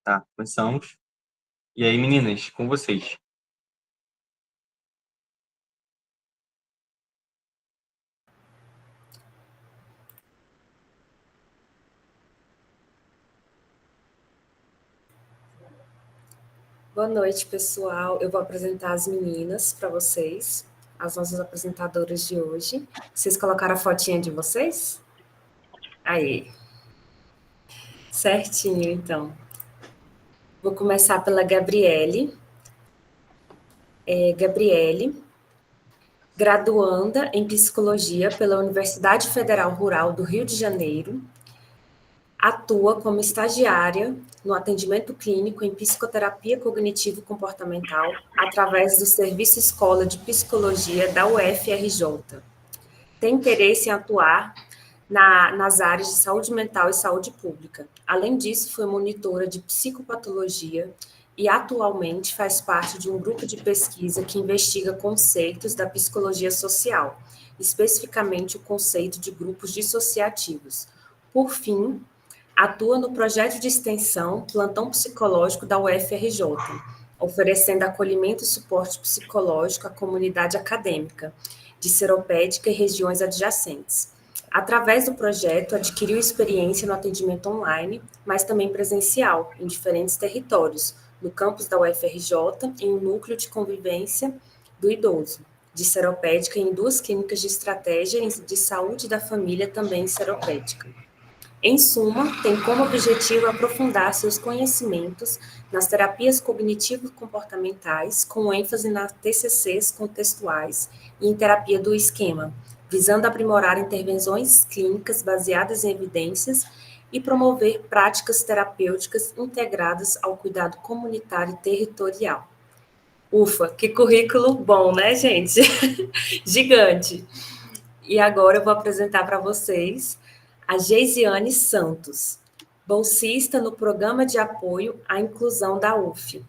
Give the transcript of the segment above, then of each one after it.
Tá, começamos. E aí, meninas, com vocês. Boa noite, pessoal. Eu vou apresentar as meninas para vocês, as nossas apresentadoras de hoje. Vocês colocaram a fotinha de vocês? Aí, certinho, então. Vou começar pela Gabriele. Gabriele, graduanda em Psicologia pela Universidade Federal Rural do Rio de Janeiro, atua como estagiária no atendimento clínico em psicoterapia cognitivo-comportamental através do Serviço Escola de Psicologia da UFRJ. Tem interesse em atuar nas áreas de saúde mental e saúde pública. Além disso, foi monitora de psicopatologia e atualmente faz parte de um grupo de pesquisa que investiga conceitos da psicologia social, especificamente o conceito de grupos dissociativos. Por fim, atua no projeto de extensão Plantão Psicológico da UFRJ, oferecendo acolhimento e suporte psicológico à comunidade acadêmica de Seropédica e regiões adjacentes. Através do projeto, adquiriu experiência no atendimento online, mas também presencial, em diferentes territórios, no campus da UFRJ, em um núcleo de convivência do idoso, de Seropédica, em 2 clínicas de estratégia de saúde da família, também Seropédica. Em suma, tem como objetivo aprofundar seus conhecimentos nas terapias cognitivo-comportamentais, com ênfase nas TCCs contextuais e em terapia do esquema, visando aprimorar intervenções clínicas baseadas em evidências e promover práticas terapêuticas integradas ao cuidado comunitário e territorial. Ufa, que currículo bom, né, gente? Gigante! E agora eu vou apresentar para vocês a Geisiane Santos, bolsista no Programa de Apoio à Inclusão da UF,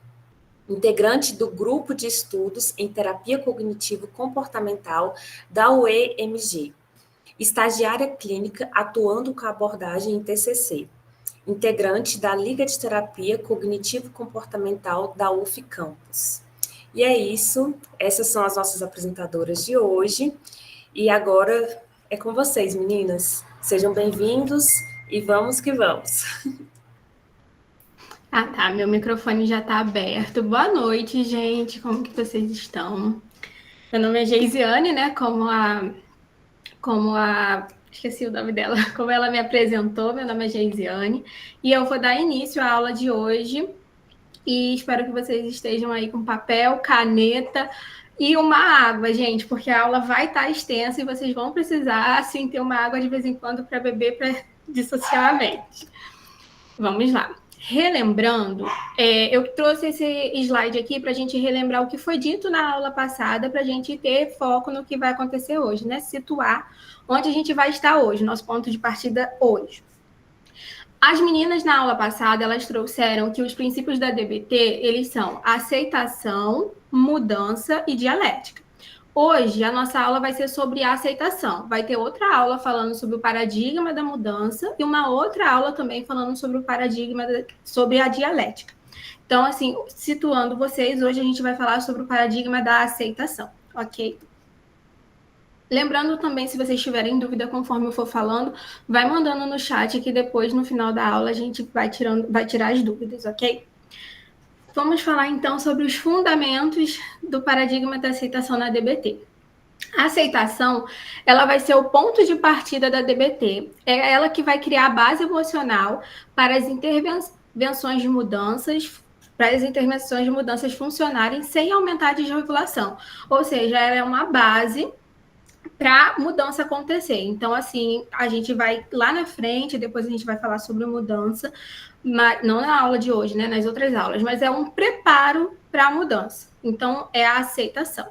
integrante do Grupo de Estudos em Terapia Cognitivo-Comportamental da UEMG, estagiária clínica atuando com a abordagem em TCC, integrante da Liga de Terapia Cognitivo-Comportamental da UF Campus. E é isso, essas são as nossas apresentadoras de hoje. E agora é com vocês, meninas. Sejam bem-vindos e vamos que vamos. Ah, tá. Meu microfone já está aberto. Boa noite, gente. Como que vocês estão? Meu nome é Geisiane, né? Esqueci o nome dela. Como ela me apresentou, meu nome é Geisiane. E eu vou dar início à aula de hoje. E espero que vocês estejam aí com papel, caneta e uma água, gente, porque a aula vai estar extensa e vocês vão precisar, assim, ter uma água de vez em quando para beber, para dissociar a mente. Vamos lá. Relembrando, eu trouxe esse slide aqui para a gente relembrar o que foi dito na aula passada, para a gente ter foco no que vai acontecer hoje, né? Situar onde a gente vai estar hoje, nosso ponto de partida hoje. As meninas na aula passada, elas trouxeram que os princípios da DBT, eles são aceitação, mudança e dialética. Hoje, a nossa aula vai ser sobre a aceitação. Vai ter outra aula falando sobre o paradigma da mudança e uma outra aula também falando sobre o paradigma, sobre a dialética. Então, assim, situando vocês, hoje a gente vai falar sobre o paradigma da aceitação, ok? Lembrando também, se vocês tiverem dúvida conforme eu for falando, vai mandando no chat que depois, no final da aula, a gente vai tirar as dúvidas, ok? Vamos falar, então, sobre os fundamentos do paradigma da aceitação na DBT. A aceitação, ela vai ser o ponto de partida da DBT. É ela que vai criar a base emocional para as intervenções de mudanças, funcionarem sem aumentar a desregulação. Ou seja, ela é uma base para mudança acontecer. Então, assim, a gente vai lá na frente, depois a gente vai falar sobre mudança, mas não na aula de hoje, né, nas outras aulas, mas é um preparo para a mudança. Então, é a aceitação.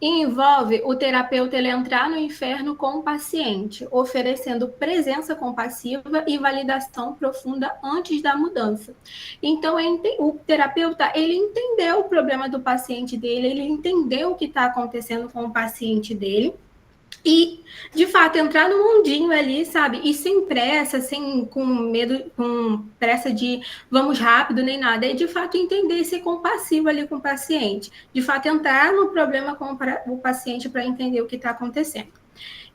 E envolve o terapeuta ele entrar no inferno com o paciente, oferecendo presença compassiva e validação profunda antes da mudança. Então, o terapeuta, ele entendeu o problema do paciente dele, ele entendeu o que está acontecendo com o paciente dele, E, de fato, entrar no mundinho ali, sabe? E sem pressa, sem com medo, com pressa de vamos rápido nem nada. É, de fato, entender e ser compassivo ali com o paciente. De fato, entrar no problema com o paciente para entender o que está acontecendo.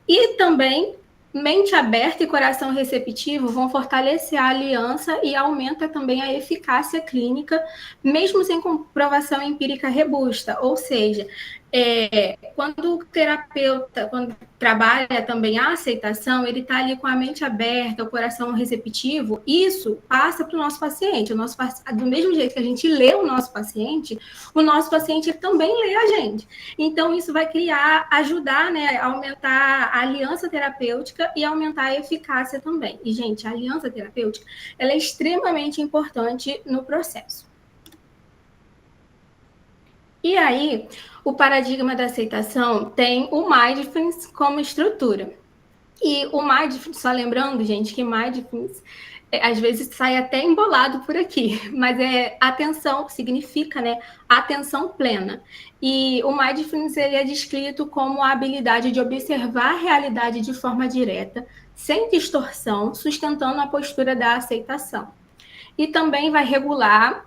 E também, mente aberta e coração receptivo vão fortalecer a aliança e aumenta também a eficácia clínica, mesmo sem comprovação empírica robusta. Ou seja, quando o terapeuta, quando trabalha também a aceitação, ele está ali com a mente aberta, o coração receptivo, isso passa para o nosso paciente. Do mesmo jeito que a gente lê o nosso paciente também lê a gente. Então, isso vai ajudar, né, a aumentar a aliança terapêutica e aumentar a eficácia também. E, gente, a aliança terapêutica, ela é extremamente importante no processo. E aí, o paradigma da aceitação tem o Mindfulness como estrutura. E o Mindfulness, só lembrando, gente, que Mindfulness às vezes sai até embolado por aqui, mas atenção, significa, né, atenção plena. E o Mindfulness, ele é descrito como a habilidade de observar a realidade de forma direta, sem distorção, sustentando a postura da aceitação. E também vai regula,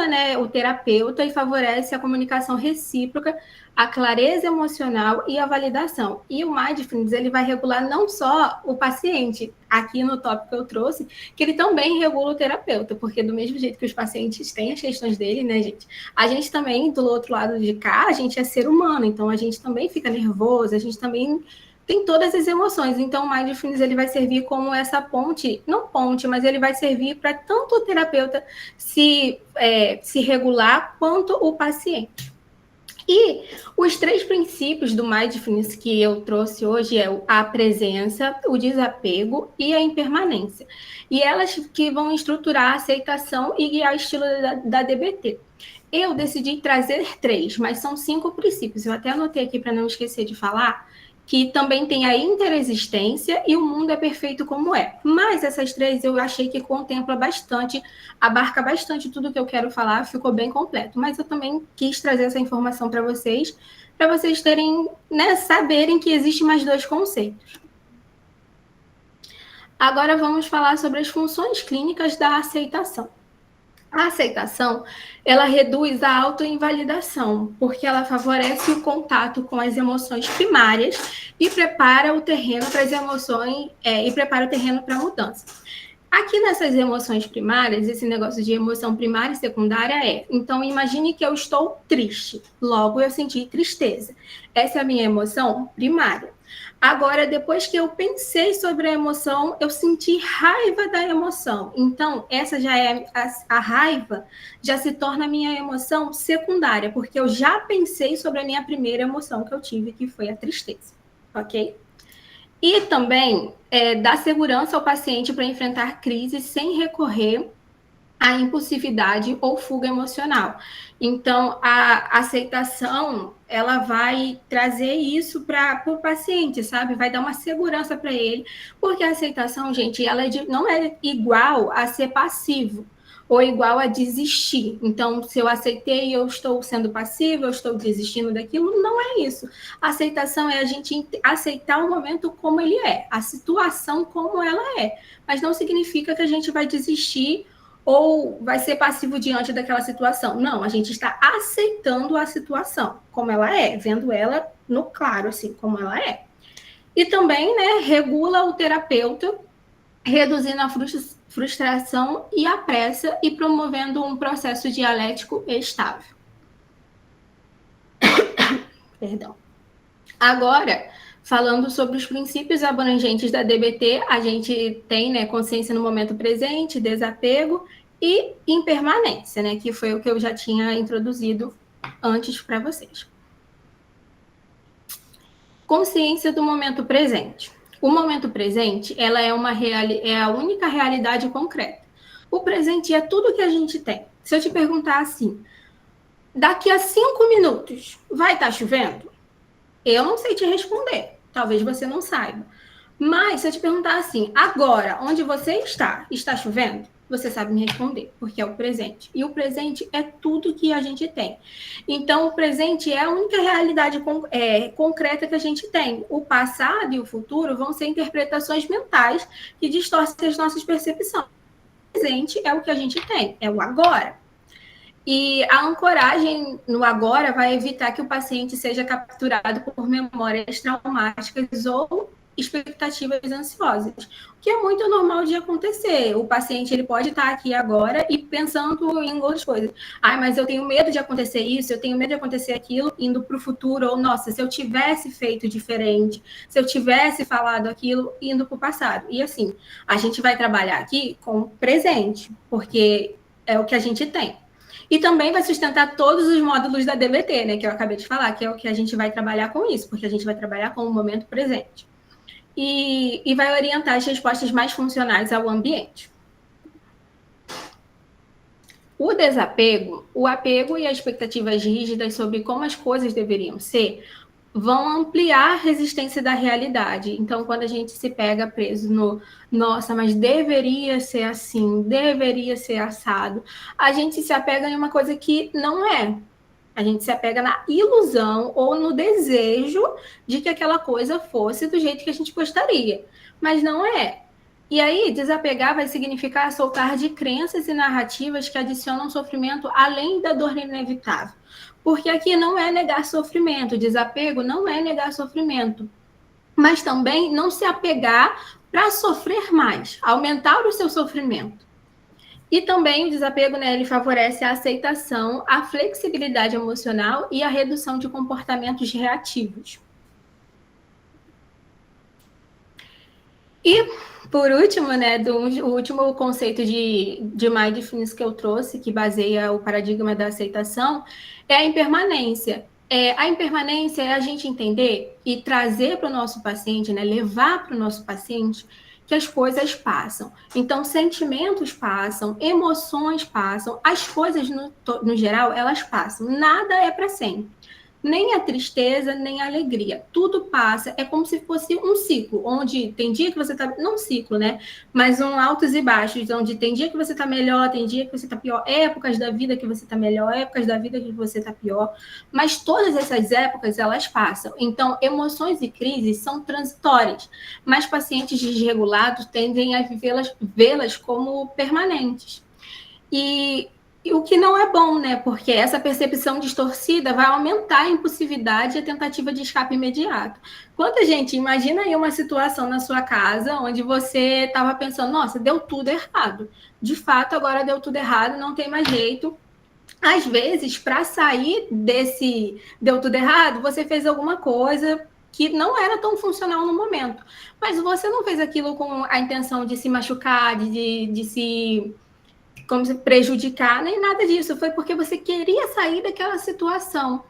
né, o terapeuta e favorece a comunicação recíproca, a clareza emocional e a validação. E o Mindfulness, ele vai regular não só o paciente, aqui no tópico que eu trouxe, que ele também regula o terapeuta, porque do mesmo jeito que os pacientes têm as questões dele, né, gente? A gente também, do outro lado de cá, a gente é ser humano, então a gente também fica nervoso, a gente também tem todas as emoções. Então, o Mindfulness, ele vai servir como essa ponte, não ponte, mas ele vai servir para tanto o terapeuta se regular, quanto o paciente. E os 3 princípios do Mindfulness que eu trouxe hoje é a presença, o desapego e a impermanência. E elas que vão estruturar a aceitação e guiar o estilo da DBT. Eu decidi trazer 3, mas são 5 princípios. Eu até anotei aqui para não esquecer de falar, que também tem a interexistência e o mundo é perfeito como é. Mas essas 3 eu achei que contempla bastante, abarca bastante tudo que eu quero falar, ficou bem completo. Mas eu também quis trazer essa informação para vocês terem, né, saberem que existem mais 2 conceitos. Agora vamos falar sobre as funções clínicas da aceitação. A aceitação, ela reduz a autoinvalidação, porque ela favorece o contato com as emoções primárias e prepara o terreno para as emoções, e prepara o terreno para a mudança. Aqui nessas emoções primárias, esse negócio de emoção primária e secundária então imagine que eu estou triste, logo eu senti tristeza. Essa é a minha emoção primária. Agora, depois que eu pensei sobre a emoção, eu senti raiva da emoção. Então, essa já é a raiva, já se torna a minha emoção secundária, porque eu já pensei sobre a minha primeira emoção que eu tive, que foi a tristeza, ok? E também dá segurança ao paciente para enfrentar crises sem recorrer à impulsividade ou fuga emocional. Então, a aceitação, ela vai trazer isso para o paciente, sabe? Vai dar uma segurança para ele, porque a aceitação, gente, ela não é igual a ser passivo ou igual a desistir. Então, se eu aceitei, eu estou sendo passivo, eu estou desistindo daquilo, não é isso. A aceitação é a gente aceitar o momento como ele é, a situação como ela é, mas não significa que a gente vai desistir ou vai ser passivo diante daquela situação. Não, a gente está aceitando a situação como ela é, vendo ela no claro, assim, como ela é. E também, né, regula o terapeuta, reduzindo a frustração e a pressa e promovendo um processo dialético estável. Perdão. Agora, falando sobre os princípios abrangentes da DBT, a gente tem, né, consciência no momento presente, desapego e impermanência, né, que foi o que eu já tinha introduzido antes para vocês. Consciência do momento presente. O momento presente, ela é a única realidade concreta. O presente é tudo que a gente tem. Se eu te perguntar assim, daqui a 5 minutos, vai estar chovendo? Eu não sei te responder. Talvez você não saiba. Mas se eu te perguntar assim, agora, onde você está chovendo? Você sabe me responder, porque é o presente. E o presente é tudo que a gente tem. Então, o presente é a única realidade concreta que a gente tem. O passado e o futuro vão ser interpretações mentais que distorcem as nossas percepções. O presente é o que a gente tem, é o agora. E a ancoragem no agora vai evitar que o paciente seja capturado por memórias traumáticas ou expectativas ansiosas, o que é muito normal de acontecer. O paciente ele pode estar aqui agora e pensando em outras coisas. Mas eu tenho medo de acontecer isso, eu tenho medo de acontecer aquilo, indo para o futuro, ou nossa, se eu tivesse feito diferente, se eu tivesse falado aquilo, indo para o passado. E assim, a gente vai trabalhar aqui com o presente, porque é o que a gente tem. E também vai sustentar todos os módulos da DBT, né, que eu acabei de falar, que é o que a gente vai trabalhar com isso, porque a gente vai trabalhar com o momento presente. E vai orientar as respostas mais funcionais ao ambiente. O desapego, o apego e as expectativas rígidas sobre como as coisas deveriam ser vão ampliar a resistência da realidade. Então, quando a gente se pega preso no nossa, mas deveria ser assim, deveria ser assado, a gente se apega em uma coisa que não é. A gente se apega na ilusão ou no desejo de que aquela coisa fosse do jeito que a gente gostaria, mas não é. E aí, desapegar vai significar soltar de crenças e narrativas que adicionam sofrimento além da dor inevitável. Porque aqui não é negar sofrimento, desapego não é negar sofrimento, mas também não se apegar para sofrer mais, aumentar o seu sofrimento. E também o desapego, né, ele favorece a aceitação, a flexibilidade emocional e a redução de comportamentos reativos. E, por último, né, o último conceito de mindfulness que eu trouxe, que baseia o paradigma da aceitação, é a impermanência. A impermanência é a gente entender e trazer para o nosso paciente, né, levar para o nosso paciente que as coisas passam. Então, sentimentos passam, emoções passam, as coisas, no geral, elas passam. Nada é para sempre. Nem a tristeza, nem a alegria. Tudo passa. É como se fosse um ciclo, onde tem dia que você está... Não um ciclo, né? Mas um altos e baixos, onde tem dia que você está melhor, tem dia que você está pior. Épocas da vida que você está melhor, épocas da vida que você está pior. Mas todas essas épocas, elas passam. Então, emoções e crises são transitórias. Mas pacientes desregulados tendem a vê-las como permanentes. E o que não é bom, né? Porque essa percepção distorcida vai aumentar a impulsividade e a tentativa de escape imediato. Quanta gente, imagina aí uma situação na sua casa onde você estava pensando, nossa, deu tudo errado. De fato, agora deu tudo errado, não tem mais jeito. Às vezes, para sair desse deu tudo errado, você fez alguma coisa que não era tão funcional no momento. Mas você não fez aquilo com a intenção de se machucar, de se... como se prejudicar, nem nada disso. Foi porque você queria sair daquela situação.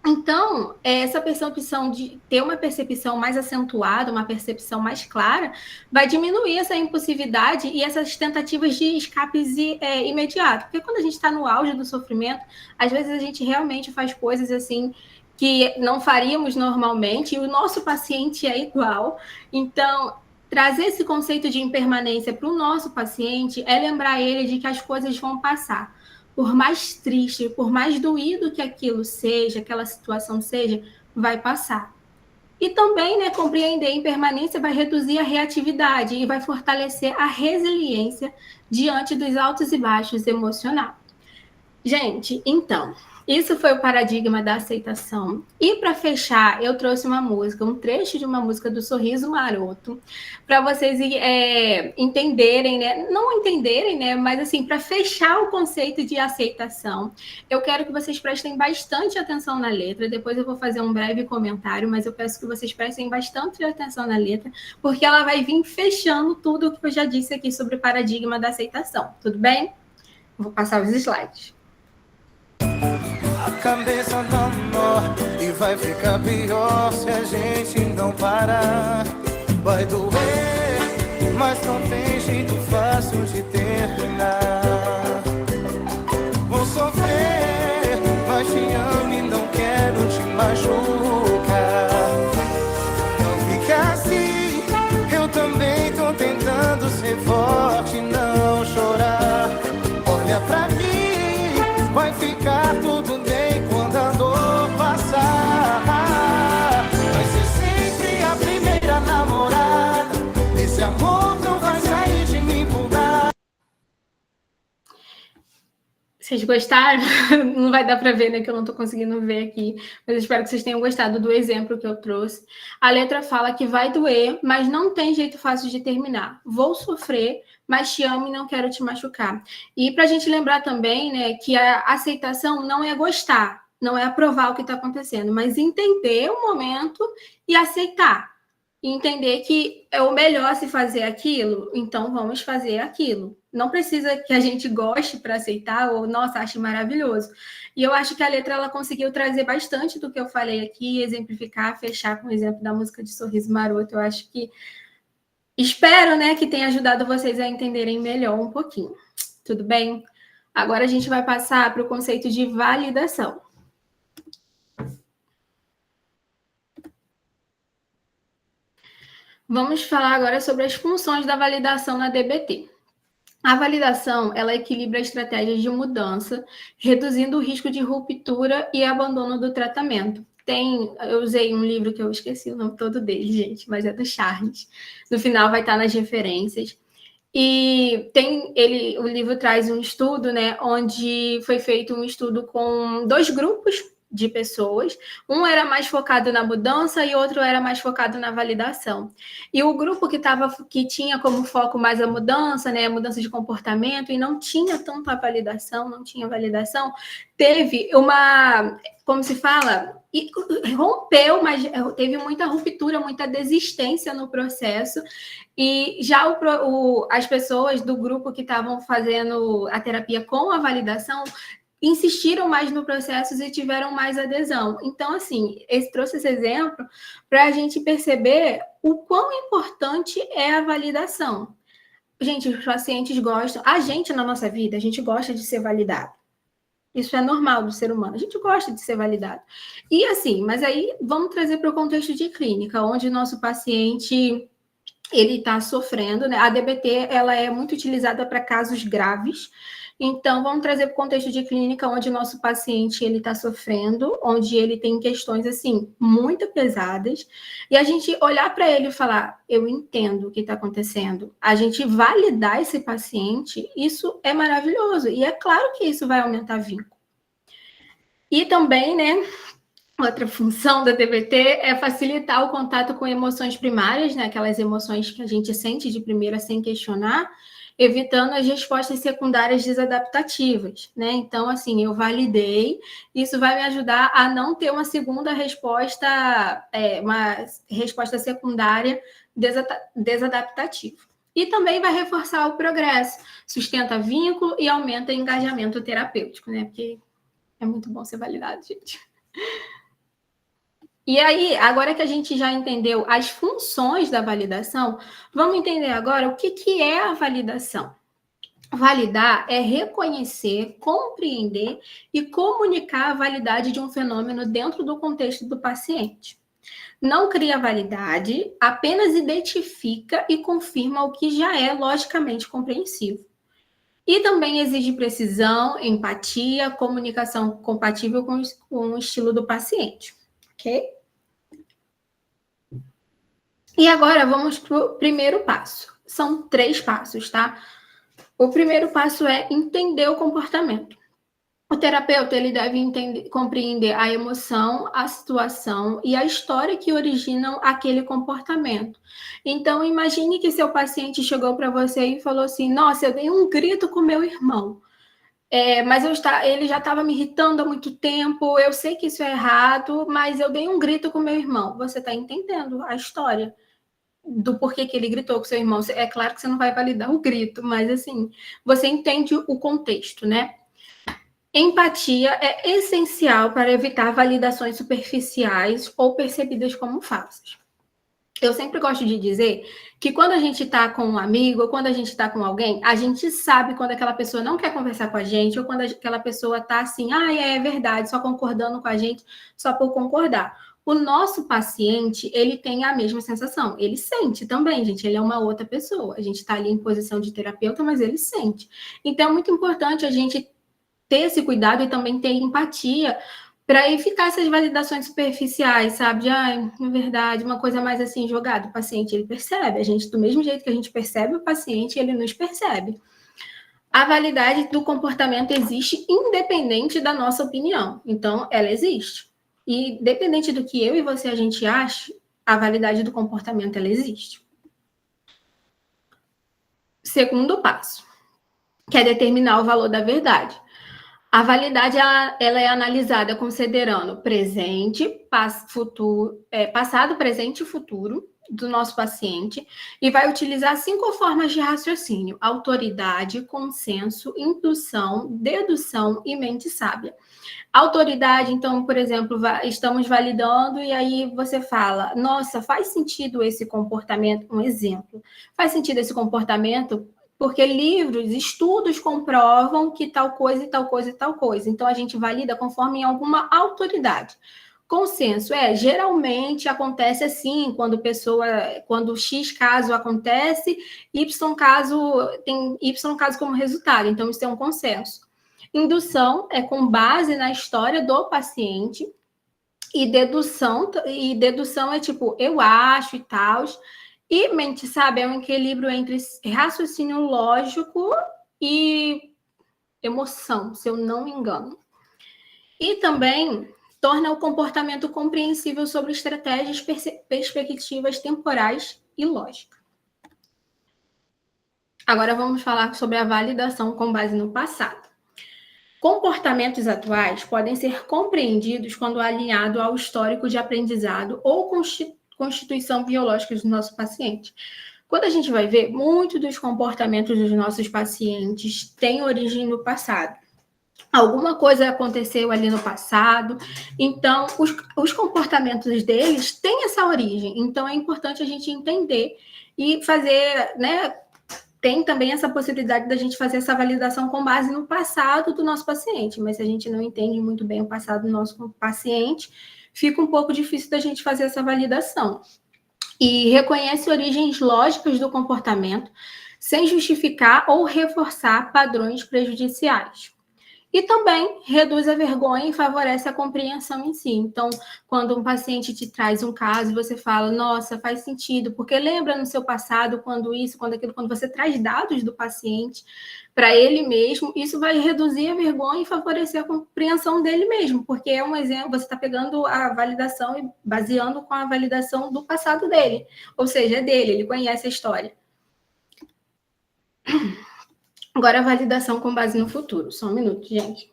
Então, essa percepção de ter uma percepção mais acentuada, uma percepção mais clara, vai diminuir essa impulsividade e essas tentativas de escapes imediatos. Porque quando a gente está no auge do sofrimento, às vezes a gente realmente faz coisas assim que não faríamos normalmente, e o nosso paciente é igual. Então, trazer esse conceito de impermanência para o nosso paciente é lembrar ele de que as coisas vão passar. Por mais triste, por mais doído que aquilo seja, aquela situação seja, vai passar. E também, né, compreender a impermanência vai reduzir a reatividade e vai fortalecer a resiliência diante dos altos e baixos emocionais. Gente, então... isso foi o paradigma da aceitação. E para fechar, eu trouxe uma música, um trecho de uma música do Sorriso Maroto, para vocês entenderem, né? Não entenderem, né? Mas assim, para fechar o conceito de aceitação, eu quero que vocês prestem bastante atenção na letra. Depois eu vou fazer um breve comentário, mas eu peço que vocês prestem bastante atenção na letra, porque ela vai vir fechando tudo o que eu já disse aqui sobre o paradigma da aceitação. Tudo bem? Vou passar os slides. A cabeça não morre e vai ficar pior se a gente não parar. Vai doer, mas não tem jeito fácil de terminar. Vou sofrer, mas te amo e não quero te machucar. Não fica assim, eu também tô tentando ser forte, não chorar. amor não vai sair de mim por nada. Vocês gostaram? Não vai dar para ver, né? Que eu não estou conseguindo ver aqui. Mas eu espero que vocês tenham gostado do exemplo que eu trouxe. A letra fala que vai doer, mas não tem jeito fácil de terminar. Vou sofrer, mas te amo e não quero te machucar. E para a gente lembrar também, né, que a aceitação não é gostar, não é aprovar o que está acontecendo, mas entender o momento e aceitar. E entender que é o melhor se fazer aquilo, então vamos fazer aquilo. Não precisa que a gente goste para aceitar ou, nossa, ache maravilhoso. E eu acho que a letra ela conseguiu trazer bastante do que eu falei aqui, exemplificar, fechar com o exemplo da música de Sorriso Maroto. Eu acho que, espero, né, que tenha ajudado vocês a entenderem melhor um pouquinho. Tudo bem? Agora a gente vai passar para o conceito de validação. Vamos falar agora sobre as funções da validação na DBT. A validação, ela equilibra estratégias de mudança, reduzindo o risco de ruptura e abandono do tratamento. Eu usei um livro que eu esqueci o nome todo dele, gente, mas é do Charles. No final vai estar nas referências. E o livro traz um estudo, né, onde foi feito um estudo com 2 grupos de pessoas. Um era mais focado na mudança e outro era mais focado na validação. E o grupo que tinha como foco mais a mudança, né, a mudança de comportamento, e não tinha tanto a validação, teve uma, como se fala, rompeu, mas teve muita ruptura, muita desistência no processo. E já as pessoas do grupo que estavam fazendo a terapia com a validação insistiram mais no processo e tiveram mais adesão. Então, assim, trouxe esse exemplo para a gente perceber o quão importante é a validação. Gente, os pacientes gostam, a gente na nossa vida, a gente gosta de ser validado. Isso é normal do ser humano, a gente gosta de ser validado. E assim, mas aí vamos trazer para o contexto de clínica, onde o nosso paciente ele está sofrendo, né? A DBT ela é muito utilizada para casos graves. Então, vamos trazer para o contexto de clínica, onde o nosso paciente ele está sofrendo, onde ele tem questões, assim, muito pesadas, e a gente olhar para ele e falar, eu entendo o que está acontecendo. A gente validar esse paciente, isso é maravilhoso, e é claro que isso vai aumentar vínculo. E também, né, outra função da DBT é facilitar o contato com emoções primárias, né, aquelas emoções que a gente sente de primeira sem questionar, evitando as respostas secundárias desadaptativas, né? Então, assim, eu validei, isso vai me ajudar a não ter uma segunda resposta, uma resposta secundária desadaptativa. E também vai reforçar o progresso, sustenta vínculo e aumenta o engajamento terapêutico, né? Porque é muito bom ser validado, gente. E aí, agora que a gente já entendeu as funções da validação, vamos entender agora o que é a validação. Validar é reconhecer, compreender e comunicar a validade de um fenômeno dentro do contexto do paciente. Não cria validade, apenas identifica e confirma o que já é logicamente compreensível. E também exige precisão, empatia, comunicação compatível com o estilo do paciente. Ok? E agora vamos para o primeiro passo. São 3 passos, tá? O primeiro passo é entender o comportamento. O terapeuta ele deve compreender a emoção, a situação e a história que originam aquele comportamento. Então, imagine que seu paciente chegou para você e falou assim, nossa, eu dei um grito com meu irmão. Mas ele já estava me irritando há muito tempo, eu sei que isso é errado, mas eu dei um grito com meu irmão. Você está entendendo a história do porquê que ele gritou com seu irmão. É claro que você não vai validar o grito, mas assim, você entende o contexto, né? Empatia é essencial para evitar validações superficiais ou percebidas como falsas. Eu sempre gosto de dizer que quando a gente está com um amigo ou quando a gente está com alguém, a gente sabe quando aquela pessoa não quer conversar com a gente ou quando aquela pessoa está assim, é verdade, só concordando com a gente, só por concordar. O nosso paciente, ele tem a mesma sensação. Ele sente também, gente. Ele é uma outra pessoa. A gente está ali em posição de terapeuta, mas ele sente. Então, é muito importante a gente ter esse cuidado e também ter empatia para evitar essas validações superficiais, sabe? Na verdade, uma coisa mais assim jogada, o paciente ele percebe, a gente do mesmo jeito que a gente percebe o paciente, ele nos percebe. A validade do comportamento existe independente da nossa opinião, então ela existe. E dependente do que eu e você a gente acha, a validade do comportamento ela existe. Segundo passo, que é determinar o valor da verdade. A validade ela é analisada considerando presente, passado, presente e futuro do nosso paciente e vai utilizar 5 formas de raciocínio: autoridade, consenso, intuição, dedução e mente sábia. Autoridade, então, por exemplo, estamos validando e aí você fala, nossa, faz sentido esse comportamento, um exemplo, faz sentido esse comportamento porque livros, estudos comprovam que tal coisa e tal coisa e tal coisa. Então, a gente valida conforme alguma autoridade. Consenso geralmente acontece assim, quando X caso acontece, Y caso tem Y caso como resultado. Então, isso é um consenso. Indução é com base na história do paciente. E dedução é tipo, eu acho e tal. E mente sábia é um equilíbrio entre raciocínio lógico e emoção, se eu não me engano. E também torna o comportamento compreensível sobre estratégias, perspectivas temporais e lógica. Agora vamos falar sobre a validação com base no passado. Comportamentos atuais podem ser compreendidos quando alinhado ao histórico de aprendizado ou constituição biológica do nosso paciente. Quando a gente vai ver, muitos dos comportamentos dos nossos pacientes têm origem no passado. Alguma coisa aconteceu ali no passado, então os comportamentos deles têm essa origem. Então é importante a gente entender e fazer, né? Tem também essa possibilidade da gente fazer essa validação com base no passado do nosso paciente, mas se a gente não entende muito bem o passado do nosso paciente, fica um pouco difícil da gente fazer essa validação. E reconhece origens lógicas do comportamento, sem justificar ou reforçar padrões prejudiciais. E também reduz a vergonha e favorece a compreensão em si. Então, quando um paciente te traz um caso, você fala, nossa, faz sentido, porque lembra no seu passado, quando isso, quando aquilo, quando você traz dados do paciente para ele mesmo, isso vai reduzir a vergonha e favorecer a compreensão dele mesmo, porque é um exemplo, você está pegando a validação e baseando com a validação do passado dele, ou seja, é dele, ele conhece a história. Agora, a validação com base no futuro. Só um minuto, gente.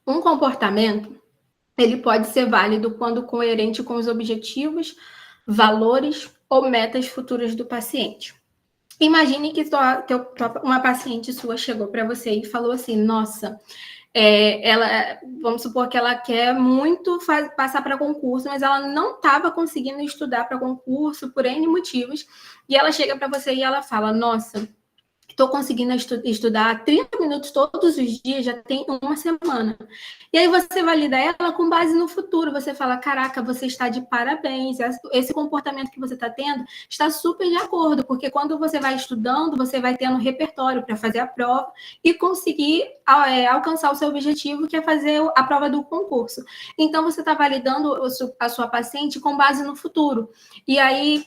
Um comportamento, ele pode ser válido quando coerente com os objetivos, valores ou metas futuras do paciente. Imagine que uma paciente sua chegou para você e falou assim, nossa, vamos supor que ela quer muito passar para concurso, mas ela não estava conseguindo estudar para concurso por N motivos, e ela chega para você e ela fala, nossa, estou conseguindo estudar 30 minutos todos os dias, já tem uma semana. E aí você valida ela com base no futuro. Você fala, caraca, você está de parabéns. Esse comportamento que você está tendo está super de acordo, porque quando você vai estudando, você vai tendo repertório para fazer a prova e conseguir alcançar o seu objetivo, que é fazer a prova do concurso. Então, você está validando a sua paciente com base no futuro. E aí,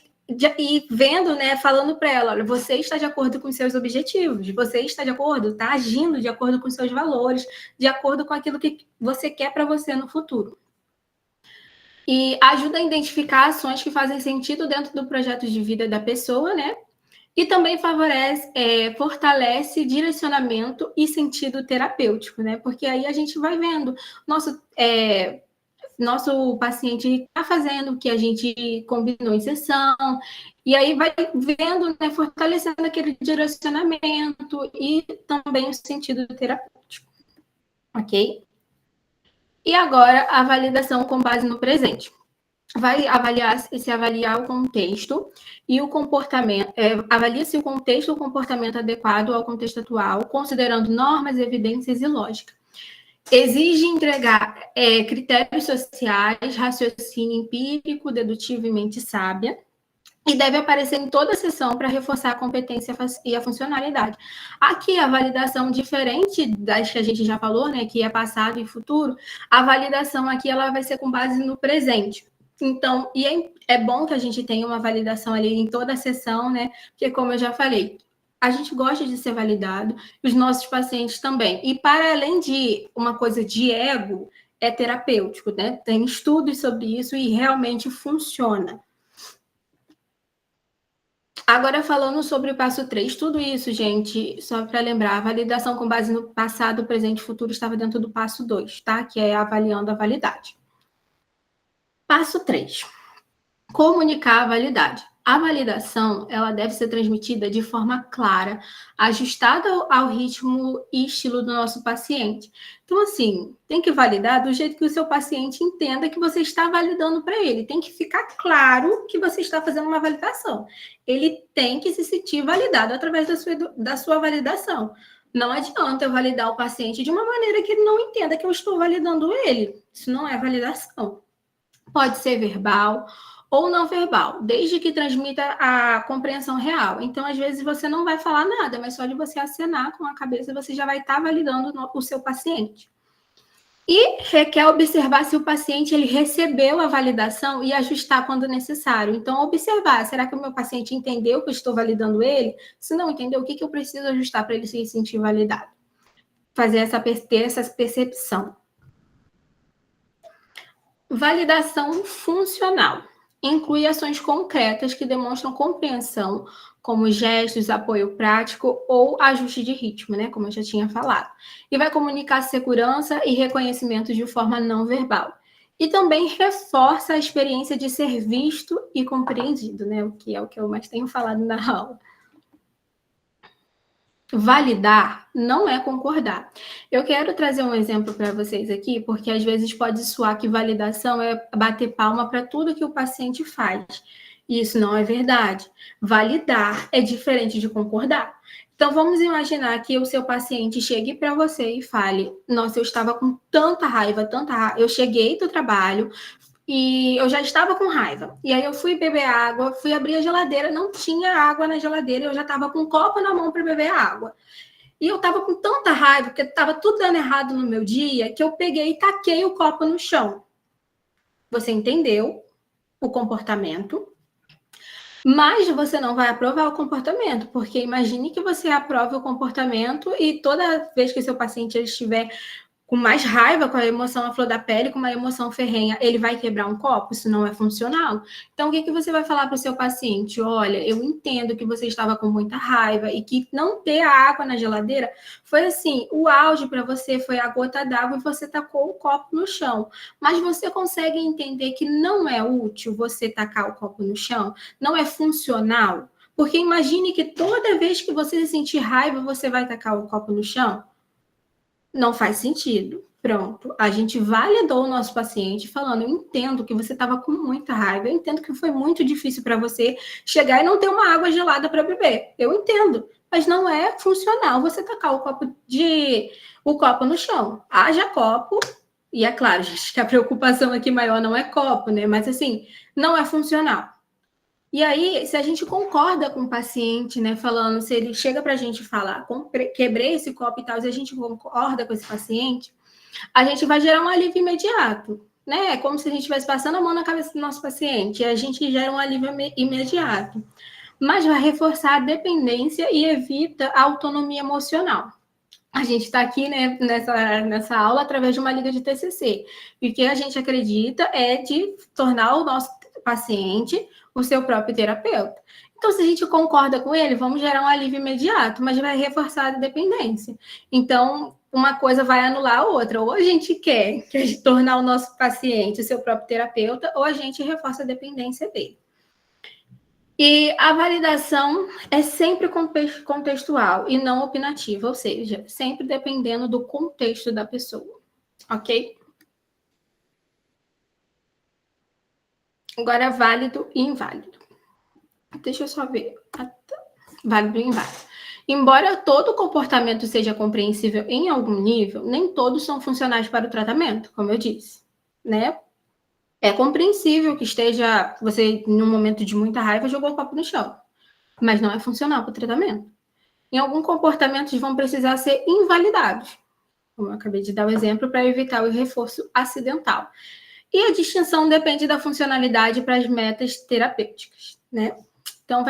vendo, né, falando para ela, olha, você está de acordo com seus objetivos, você está de acordo, está agindo de acordo com seus valores, de acordo com aquilo que você quer para você no futuro. E ajuda a identificar ações que fazem sentido dentro do projeto de vida da pessoa, né? E também fortalece direcionamento e sentido terapêutico, né? Porque aí a gente vai vendo nosso paciente está fazendo o que a gente combinou em sessão, e aí vai vendo, né, fortalecendo aquele direcionamento e também o sentido terapêutico, ok? E agora, a validação com base no presente. Vai avaliar o contexto e o comportamento, avalia se o contexto ou o comportamento adequado ao contexto atual, considerando normas, evidências e lógica. Exige entregar critérios sociais, raciocínio empírico, dedutivo e mente sábia. e deve aparecer em toda a sessão para reforçar a competência e a funcionalidade. Aqui, a validação, diferente das que a gente já falou, né, que é passado e futuro, a validação aqui ela vai ser com base no presente. Então, e é bom que a gente tenha uma validação ali em toda a sessão, né, porque como eu já falei, a gente gosta de ser validado, os nossos pacientes também. E para além de uma coisa de ego, é terapêutico, né? Tem estudos sobre isso e realmente funciona. Agora, falando sobre o passo 3, tudo isso, gente, só para lembrar, a validação com base no passado, presente e futuro estava dentro do passo 2, tá? Que é avaliando a validade. Passo 3, comunicar a validade. A validação, ela deve ser transmitida de forma clara, ajustada ao ritmo e estilo do nosso paciente. Então, assim, tem que validar do jeito que o seu paciente entenda que você está validando para ele. Tem que ficar claro que você está fazendo uma validação. Ele tem que se sentir validado através da sua validação. Não adianta eu validar o paciente de uma maneira que ele não entenda que eu estou validando ele. Isso não é validação. Pode ser verbal ou não verbal, desde que transmita a compreensão real. Então, às vezes, você não vai falar nada, mas só de você acenar com a cabeça, você já vai estar validando o seu paciente. E requer observar se o paciente ele recebeu a validação e ajustar quando necessário. Então, observar, será que o meu paciente entendeu que eu estou validando ele? Se não entendeu, o que eu preciso ajustar para ele se sentir validado? Ter essa percepção. Validação funcional. Inclui ações concretas que demonstram compreensão, como gestos, apoio prático ou ajuste de ritmo, né? Como eu já tinha falado. E vai comunicar segurança e reconhecimento de forma não verbal. E também reforça a experiência de ser visto e compreendido, né? O que eu mais tenho falado na aula. Validar não é concordar. Eu quero trazer um exemplo para vocês aqui, porque às vezes pode soar que validação é bater palma para tudo que o paciente faz. E isso não é verdade. Validar é diferente de concordar. Então, vamos imaginar que o seu paciente chegue para você e fale: nossa, eu estava com tanta raiva, eu cheguei do trabalho e eu já estava com raiva. E aí eu fui beber água, fui abrir a geladeira, não tinha água na geladeira, eu já estava com um copo na mão para beber água. E eu estava com tanta raiva, porque estava tudo dando errado no meu dia, que eu peguei e taquei o copo no chão. Você entendeu o comportamento, mas você não vai aprovar o comportamento, porque imagine que você aprove o comportamento e toda vez que seu paciente estiver com mais raiva, com a emoção à flor da pele, com uma emoção ferrenha, ele vai quebrar um copo? Isso não é funcional. Então, o que você vai falar para o seu paciente? Olha, eu entendo que você estava com muita raiva e que não ter a água na geladeira foi assim, o auge para você foi a gota d'água e você tacou o copo no chão. Mas você consegue entender que não é útil você tacar o copo no chão? Não é funcional? Porque imagine que toda vez que você sentir raiva, você vai tacar o copo no chão? Não faz sentido. Pronto. A gente validou o nosso paciente falando: eu entendo que você estava com muita raiva, eu entendo que foi muito difícil para você chegar e não ter uma água gelada para beber. Eu entendo, mas não é funcional você tacar o copo no chão. Haja copo, e é claro, gente, que a preocupação aqui maior não é copo, né? Mas assim, não é funcional. E aí, se a gente concorda com o paciente, né, falando, se ele chega para a gente falar, quebrei esse copo e tal, se a gente concorda com esse paciente, a gente vai gerar um alívio imediato, né? É como se a gente estivesse passando a mão na cabeça do nosso paciente, e a gente gera um alívio imediato. Mas vai reforçar a dependência e evita a autonomia emocional. A gente está aqui, né, nessa aula através de uma liga de TCC. E o que a gente acredita é de tornar o nosso paciente o seu próprio terapeuta. Então, se a gente concorda com ele, vamos gerar um alívio imediato, mas vai reforçar a dependência. Então, uma coisa vai anular a outra. Ou a gente quer tornar o nosso paciente o seu próprio terapeuta, ou a gente reforça a dependência dele. E a validação é sempre contextual e não opinativa, ou seja, sempre dependendo do contexto da pessoa, ok? Agora, válido e inválido. Deixa eu só ver. Válido e inválido. Embora todo comportamento seja compreensível em algum nível, nem todos são funcionais para o tratamento, como eu disse, né? É compreensível que você, num momento de muita raiva, jogou o copo no chão, mas não é funcional para o tratamento. Em alguns comportamentos vão precisar ser invalidados, como eu acabei de dar o exemplo, para evitar o reforço acidental. E a distinção depende da funcionalidade para as metas terapêuticas, né? Então,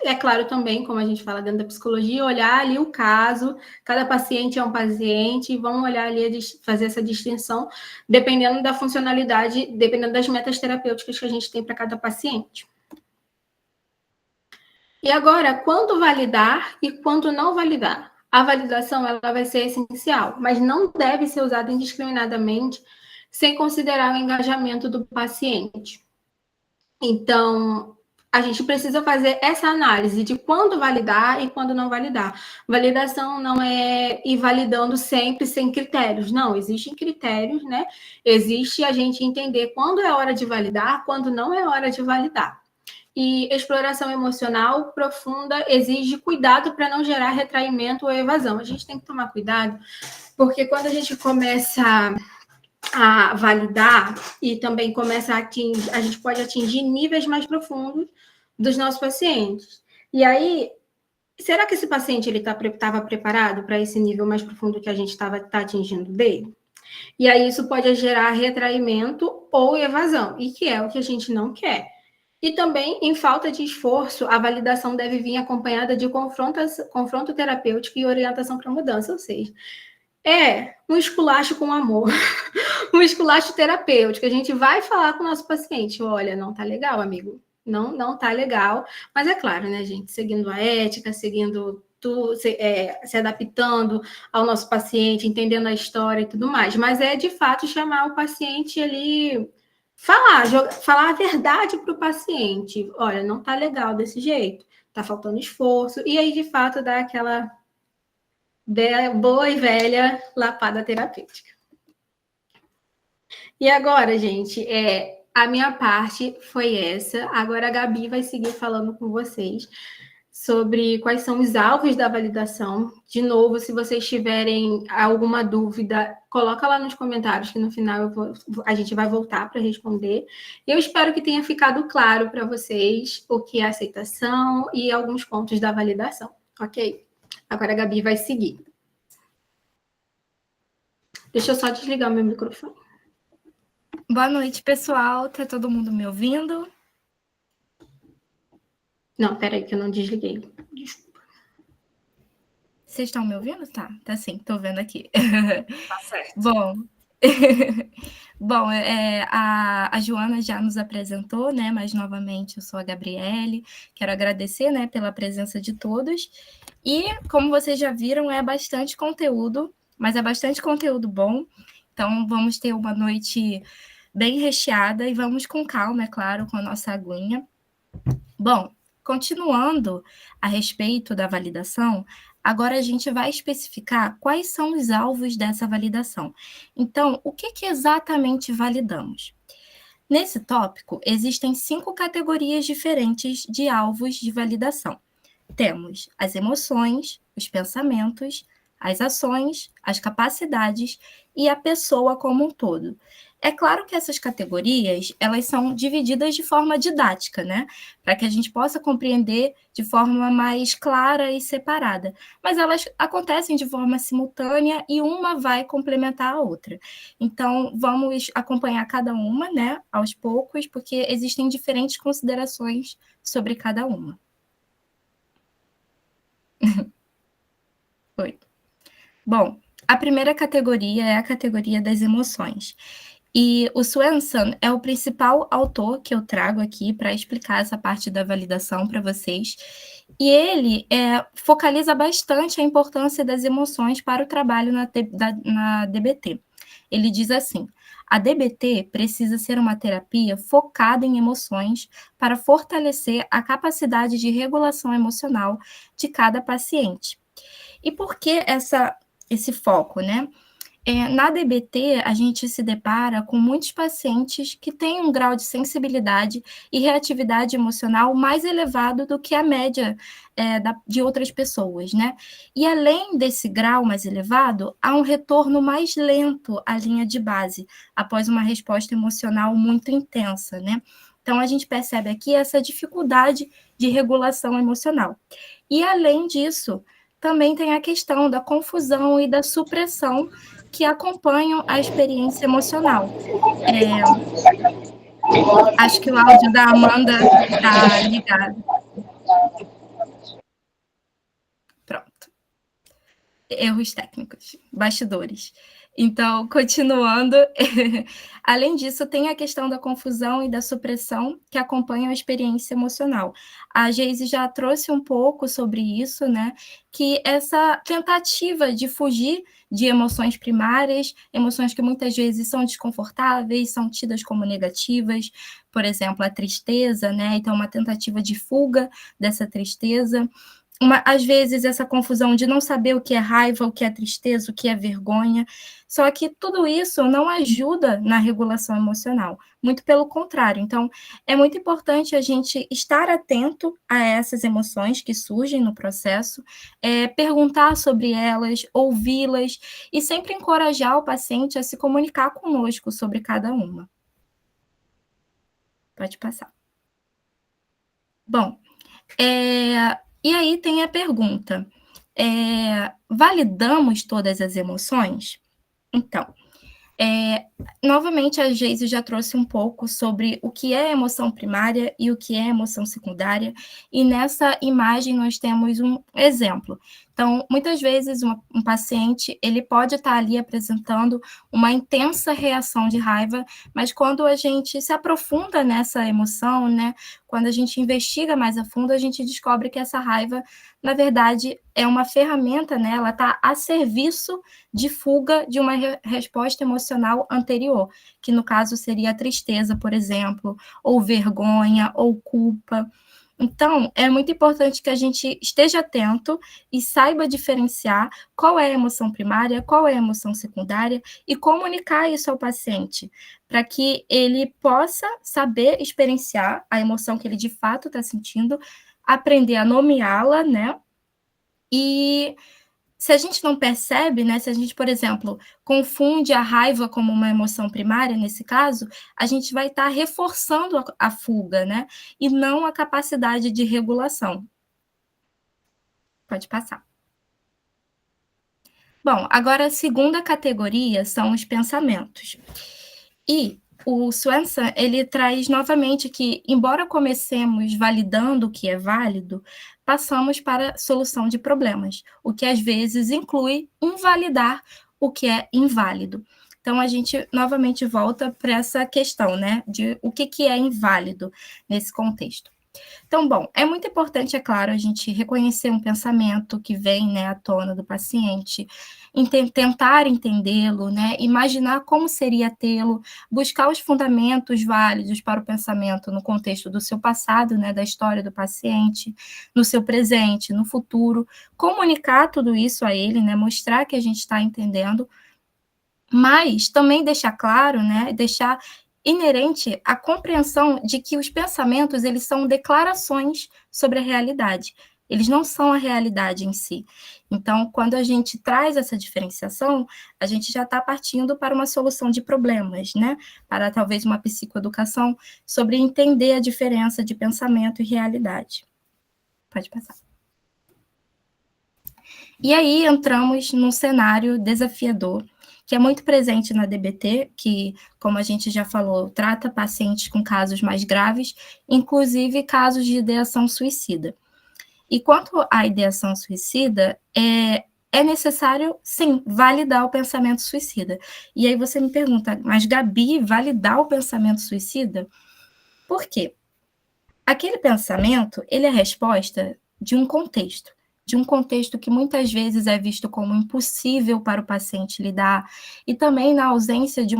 é claro também, como a gente fala dentro da psicologia, olhar ali o caso, cada paciente é um paciente, e vamos olhar ali, fazer essa distinção, dependendo da funcionalidade, dependendo das metas terapêuticas que a gente tem para cada paciente. E agora, quando validar e quando não validar? A validação ela vai ser essencial, mas não deve ser usada indiscriminadamente sem considerar o engajamento do paciente. Então, a gente precisa fazer essa análise de quando validar e quando não validar. Validação não é ir validando sempre sem critérios, não, existem critérios, né? Existe a gente entender quando é hora de validar, quando não é hora de validar. E exploração emocional profunda exige cuidado para não gerar retraimento ou evasão. A gente tem que tomar cuidado, porque quando a gente começa a validar e também começa a gente pode atingir níveis mais profundos dos nossos pacientes. E aí, será que esse paciente ele estava preparado para esse nível mais profundo que a gente tá atingindo dele? E aí isso pode gerar retraimento ou evasão, e que é o que a gente não quer. E também, em falta de esforço, a validação deve vir acompanhada de confronto terapêutico e orientação para mudança, ou seja, um esculacho com amor, um esculacho terapêutico. A gente vai falar com o nosso paciente, olha, não tá legal, amigo, não tá legal, mas é claro, né, gente, seguindo a ética, se adaptando ao nosso paciente, entendendo a história e tudo mais, mas de fato chamar o paciente ali, falar a verdade para o paciente, olha, não tá legal desse jeito, tá faltando esforço, e aí de fato dá aquela boa e velha lapada terapêutica. E agora, gente, a minha parte foi essa. Agora a Gabi vai seguir falando com vocês sobre quais são os alvos da validação. De novo, se vocês tiverem alguma dúvida, coloca lá nos comentários, que no final a gente vai voltar para responder. Eu espero que tenha ficado claro para vocês o que é aceitação e alguns pontos da validação, ok? Agora a Gabi vai seguir. Deixa eu só desligar o meu microfone. Boa noite, pessoal. Tá todo mundo me ouvindo? Não, peraí, que eu não desliguei. Desculpa. Vocês estão me ouvindo? Tá sim, tô vendo aqui. Tá certo. Bom, a Joana já nos apresentou, né? Mas novamente eu sou a Gabriele. Quero agradecer, né, pela presença de todos. E como vocês já viram, é bastante conteúdo, mas é bastante conteúdo bom. Então vamos ter uma noite bem recheada e vamos com calma, é claro, com a nossa aguinha. Bom, continuando a respeito da validação, agora a gente vai especificar quais são os alvos dessa validação. Então, o que exatamente validamos? Nesse tópico, existem 5 categorias diferentes de alvos de validação. Temos as emoções, os pensamentos, as ações, as capacidades e a pessoa como um todo. É claro que essas categorias, elas são divididas de forma didática, né? Para que a gente possa compreender de forma mais clara e separada. Mas elas acontecem de forma simultânea e uma vai complementar a outra. Então, vamos acompanhar cada uma, né? Aos poucos, porque existem diferentes considerações sobre cada uma. Oi. Bom, a primeira categoria é a categoria das emoções. E o Swenson é o principal autor que eu trago aqui para explicar essa parte da validação para vocês. E ele focaliza bastante a importância das emoções para o trabalho na DBT. Ele diz assim: a DBT precisa ser uma terapia focada em emoções para fortalecer a capacidade de regulação emocional de cada paciente. E por que esse foco, né? Na DBT, a gente se depara com muitos pacientes que têm um grau de sensibilidade e reatividade emocional mais elevado do que a média de outras pessoas, né? E além desse grau mais elevado, há um retorno mais lento à linha de base, após uma resposta emocional muito intensa, né? Então, a gente percebe aqui essa dificuldade de regulação emocional. E, além disso, também tem a questão da confusão e da supressão que acompanham a experiência emocional. Acho que o áudio da Amanda está ligado. Pronto. Erros técnicos, bastidores. Então, continuando, além disso, tem a questão da confusão e da supressão que acompanham a experiência emocional. A Geise já trouxe um pouco sobre isso, né? Que essa tentativa de fugir de emoções primárias, emoções que muitas vezes são desconfortáveis, são tidas como negativas, por exemplo, a tristeza, né? Então, uma tentativa de fuga dessa tristeza. Às vezes, essa confusão de não saber o que é raiva, o que é tristeza, o que é vergonha. Só que tudo isso não ajuda na regulação emocional, muito pelo contrário. Então, é muito importante a gente estar atento a essas emoções que surgem no processo, perguntar sobre elas, ouvi-las e sempre encorajar o paciente a se comunicar conosco sobre cada uma. Pode passar. Bom, e aí tem a pergunta, validamos todas as emoções? Então, novamente a Geise já trouxe um pouco sobre o que é emoção primária e o que é emoção secundária, e nessa imagem nós temos um exemplo. Então, muitas vezes um paciente, ele pode estar ali apresentando uma intensa reação de raiva, mas quando a gente se aprofunda nessa emoção, né, quando a gente investiga mais a fundo, a gente descobre que essa raiva, na verdade, é uma ferramenta, né, ela está a serviço de fuga de uma resposta emocional anterior, que no caso seria a tristeza, por exemplo, ou vergonha, ou culpa. Então, é muito importante que a gente esteja atento e saiba diferenciar qual é a emoção primária, qual é a emoção secundária e comunicar isso ao paciente, para que ele possa saber experienciar a emoção que ele de fato está sentindo, aprender a nomeá-la, né? E se a gente não percebe, né, se a gente, por exemplo, confunde a raiva como uma emoção primária, nesse caso, a gente vai estar reforçando a fuga, né, e não a capacidade de regulação. Pode passar. Bom, agora a segunda categoria são os pensamentos. E o Swenson, ele traz novamente que, embora comecemos validando o que é válido, passamos para a solução de problemas, o que às vezes inclui invalidar o que é inválido. Então, a gente novamente volta para essa questão, né, de o que é inválido nesse contexto. Então, bom, é muito importante, é claro, a gente reconhecer um pensamento que vem, né, à tona do paciente, tentar entendê-lo, né, imaginar como seria tê-lo, buscar os fundamentos válidos para o pensamento no contexto do seu passado, né, da história do paciente, no seu presente, no futuro, comunicar tudo isso a ele, né, mostrar que a gente está entendendo, mas também deixar claro, né, deixar inerente à compreensão de que os pensamentos, eles são declarações sobre a realidade, eles não são a realidade em si. Então, quando a gente traz essa diferenciação, a gente já está partindo para uma solução de problemas, né? Para talvez uma psicoeducação sobre entender a diferença de pensamento e realidade. Pode passar. E aí entramos num cenário desafiador, que é muito presente na DBT, que, como a gente já falou, trata pacientes com casos mais graves, inclusive casos de ideação suicida. E quanto à ideação suicida, é necessário, sim, validar o pensamento suicida. E aí você me pergunta, mas Gabi, validar o pensamento suicida? Por quê? Aquele pensamento, ele é resposta de um contexto que muitas vezes é visto como impossível para o paciente lidar, e também na ausência de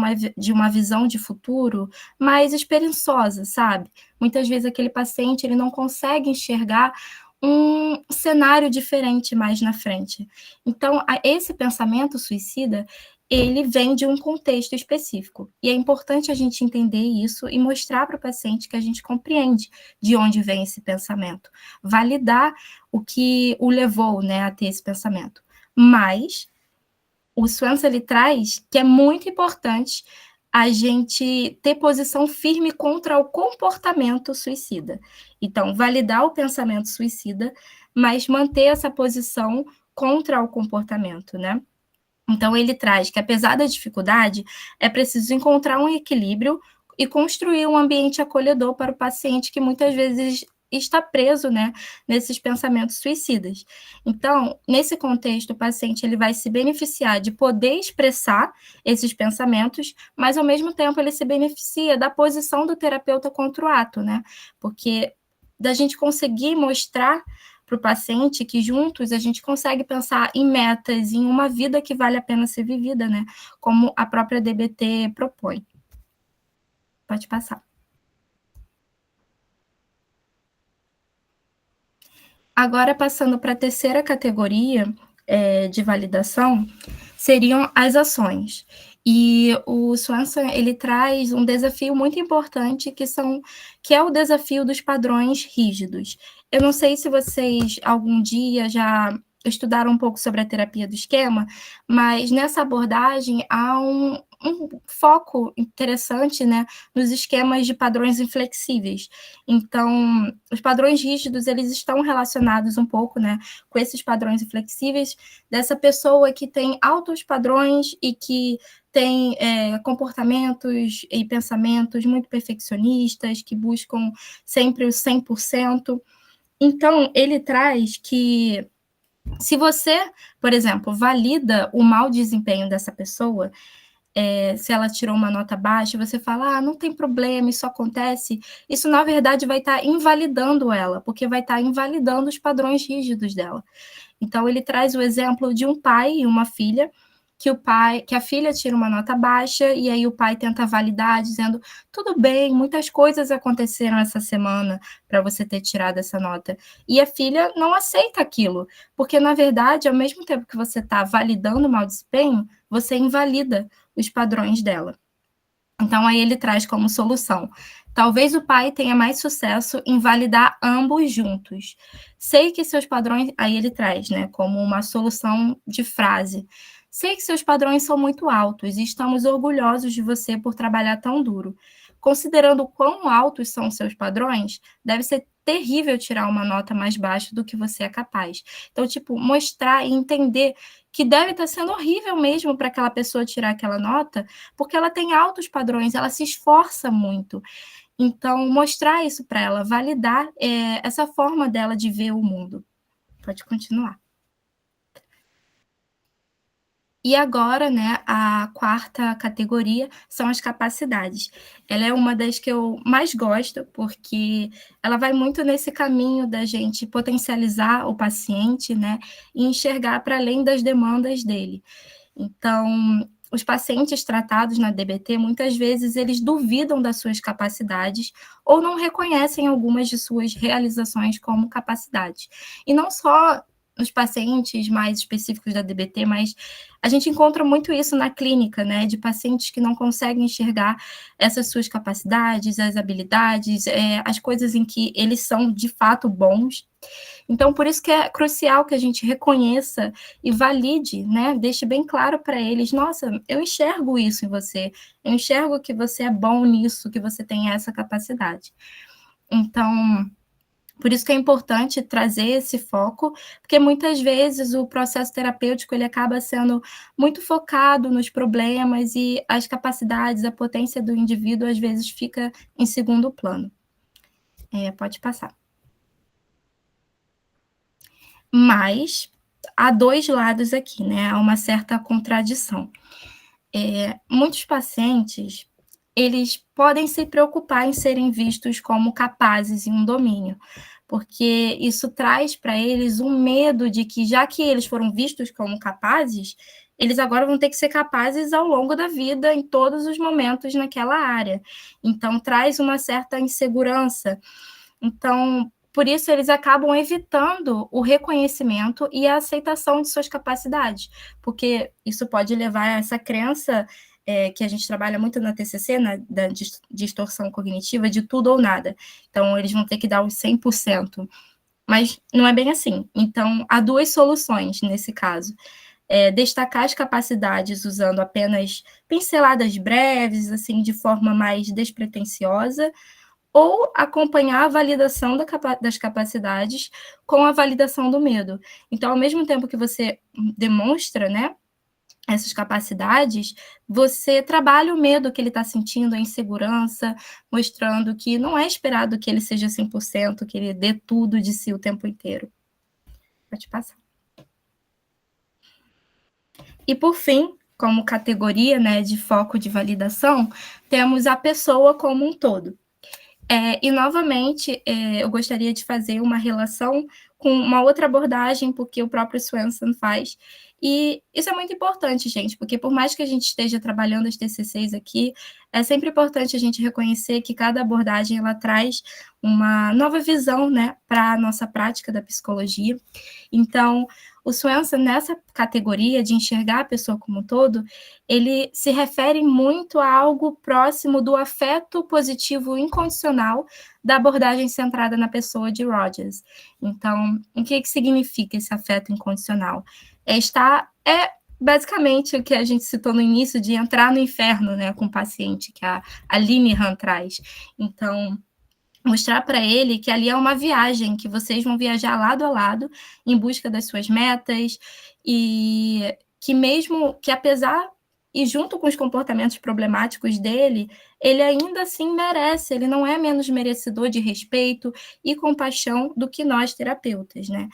uma visão de futuro mais esperançosa, sabe? Muitas vezes aquele paciente ele não consegue enxergar um cenário diferente mais na frente. Então, esse pensamento suicida, ele vem de um contexto específico. E é importante a gente entender isso e mostrar para o paciente que a gente compreende de onde vem esse pensamento, validar o que o levou, né, a ter esse pensamento. Mas o Swenson, ele traz que é muito importante a gente ter posição firme contra o comportamento suicida. Então, validar o pensamento suicida, mas manter essa posição contra o comportamento, né? Então, ele traz que, apesar da dificuldade, é preciso encontrar um equilíbrio e construir um ambiente acolhedor para o paciente que muitas vezes está preso, né, nesses pensamentos suicidas. Então, nesse contexto, o paciente ele vai se beneficiar de poder expressar esses pensamentos, mas, ao mesmo tempo, ele se beneficia da posição do terapeuta contra o ato, né? Porque da gente conseguir mostrar para o paciente que juntos a gente consegue pensar em metas, em uma vida que vale a pena ser vivida, né? Como a própria DBT propõe. Pode passar. Agora, passando para a terceira categoria de validação, seriam as ações. E o Swenson, ele traz um desafio muito importante, que é o desafio dos padrões rígidos. Eu não sei se vocês algum dia já estudaram um pouco sobre a terapia do esquema, mas nessa abordagem há um foco interessante, né, nos esquemas de padrões inflexíveis. Então, os padrões rígidos, eles estão relacionados um pouco, né, com esses padrões inflexíveis dessa pessoa que tem altos padrões e que tem comportamentos e pensamentos muito perfeccionistas, que buscam sempre o 100%. Então, ele traz que se você, por exemplo, valida o mau desempenho dessa pessoa, se ela tirou uma nota baixa, você fala, não tem problema, isso acontece, isso na verdade vai estar invalidando ela, porque vai estar invalidando os padrões rígidos dela. Então, ele traz o exemplo de um pai e uma filha, que a filha tira uma nota baixa, e aí o pai tenta validar, dizendo, tudo bem, muitas coisas aconteceram essa semana para você ter tirado essa nota. E a filha não aceita aquilo, porque, na verdade, ao mesmo tempo que você está validando o mau desempenho, você invalida os padrões dela. Então, aí ele traz como solução. Talvez o pai tenha mais sucesso em validar ambos juntos. Sei que seus padrões... Aí ele traz, né, como uma solução de frase. Sei que seus padrões são muito altos e estamos orgulhosos de você por trabalhar tão duro. Considerando quão altos são seus padrões, deve ser terrível tirar uma nota mais baixa do que você é capaz. Então, mostrar e entender que deve estar sendo horrível mesmo para aquela pessoa tirar aquela nota, porque ela tem altos padrões, ela se esforça muito. Então, mostrar isso para ela, validar essa forma dela de ver o mundo. Pode continuar. E agora, né, a quarta categoria são as capacidades. Ela é uma das que eu mais gosto, porque ela vai muito nesse caminho da gente potencializar o paciente, né, e enxergar para além das demandas dele. Então, os pacientes tratados na DBT, muitas vezes, eles duvidam das suas capacidades ou não reconhecem algumas de suas realizações como capacidades. E não só nos pacientes mais específicos da DBT, mas a gente encontra muito isso na clínica, né, de pacientes que não conseguem enxergar essas suas capacidades, as habilidades, as coisas em que eles são, de fato, bons. Então, por isso que é crucial que a gente reconheça e valide, né, deixe bem claro para eles, nossa, eu enxergo isso em você, eu enxergo que você é bom nisso, que você tem essa capacidade. Então, por isso que é importante trazer esse foco, porque muitas vezes o processo terapêutico ele acaba sendo muito focado nos problemas e as capacidades, a potência do indivíduo, às vezes, fica em segundo plano. Pode passar. Mas há dois lados aqui, né? Há uma certa contradição. Muitos pacientes, eles podem se preocupar em serem vistos como capazes em um domínio, porque isso traz para eles um medo de que, já que eles foram vistos como capazes, eles agora vão ter que ser capazes ao longo da vida, em todos os momentos naquela área. Então, traz uma certa insegurança. Então, por isso eles acabam evitando o reconhecimento e a aceitação de suas capacidades, porque isso pode levar a essa crença que a gente trabalha muito na TCC, da distorção cognitiva, de tudo ou nada. Então, eles vão ter que dar os 100%, mas não é bem assim. Então, há duas soluções nesse caso. Destacar as capacidades usando apenas pinceladas breves, assim, de forma mais despretensiosa, ou acompanhar a validação das capacidades com a validação do medo. Então, ao mesmo tempo que você demonstra, né, essas capacidades, você trabalha o medo que ele está sentindo, a insegurança, mostrando que não é esperado que ele seja 100%, que ele dê tudo de si o tempo inteiro. Pode passar. E, por fim, como categoria, né, de foco de validação, temos a pessoa como um todo. E, novamente, eu gostaria de fazer uma relação com uma outra abordagem, porque o próprio Swenson faz. E isso é muito importante, gente, porque por mais que a gente esteja trabalhando as TCCs aqui, é sempre importante a gente reconhecer que cada abordagem ela traz uma nova visão, né, para a nossa prática da psicologia. Então, o Swenson, nessa categoria de enxergar a pessoa como um todo, ele se refere muito a algo próximo do afeto positivo incondicional da abordagem centrada na pessoa de Rogers. Então, o que significa esse afeto incondicional? Basicamente o que a gente citou no início de entrar no inferno, né, com o paciente, que a Linehan traz. Então, mostrar para ele que ali é uma viagem, que vocês vão viajar lado a lado em busca das suas metas, e que apesar e junto com os comportamentos problemáticos dele, ele ainda assim merece, ele não é menos merecedor de respeito e compaixão do que nós terapeutas, né?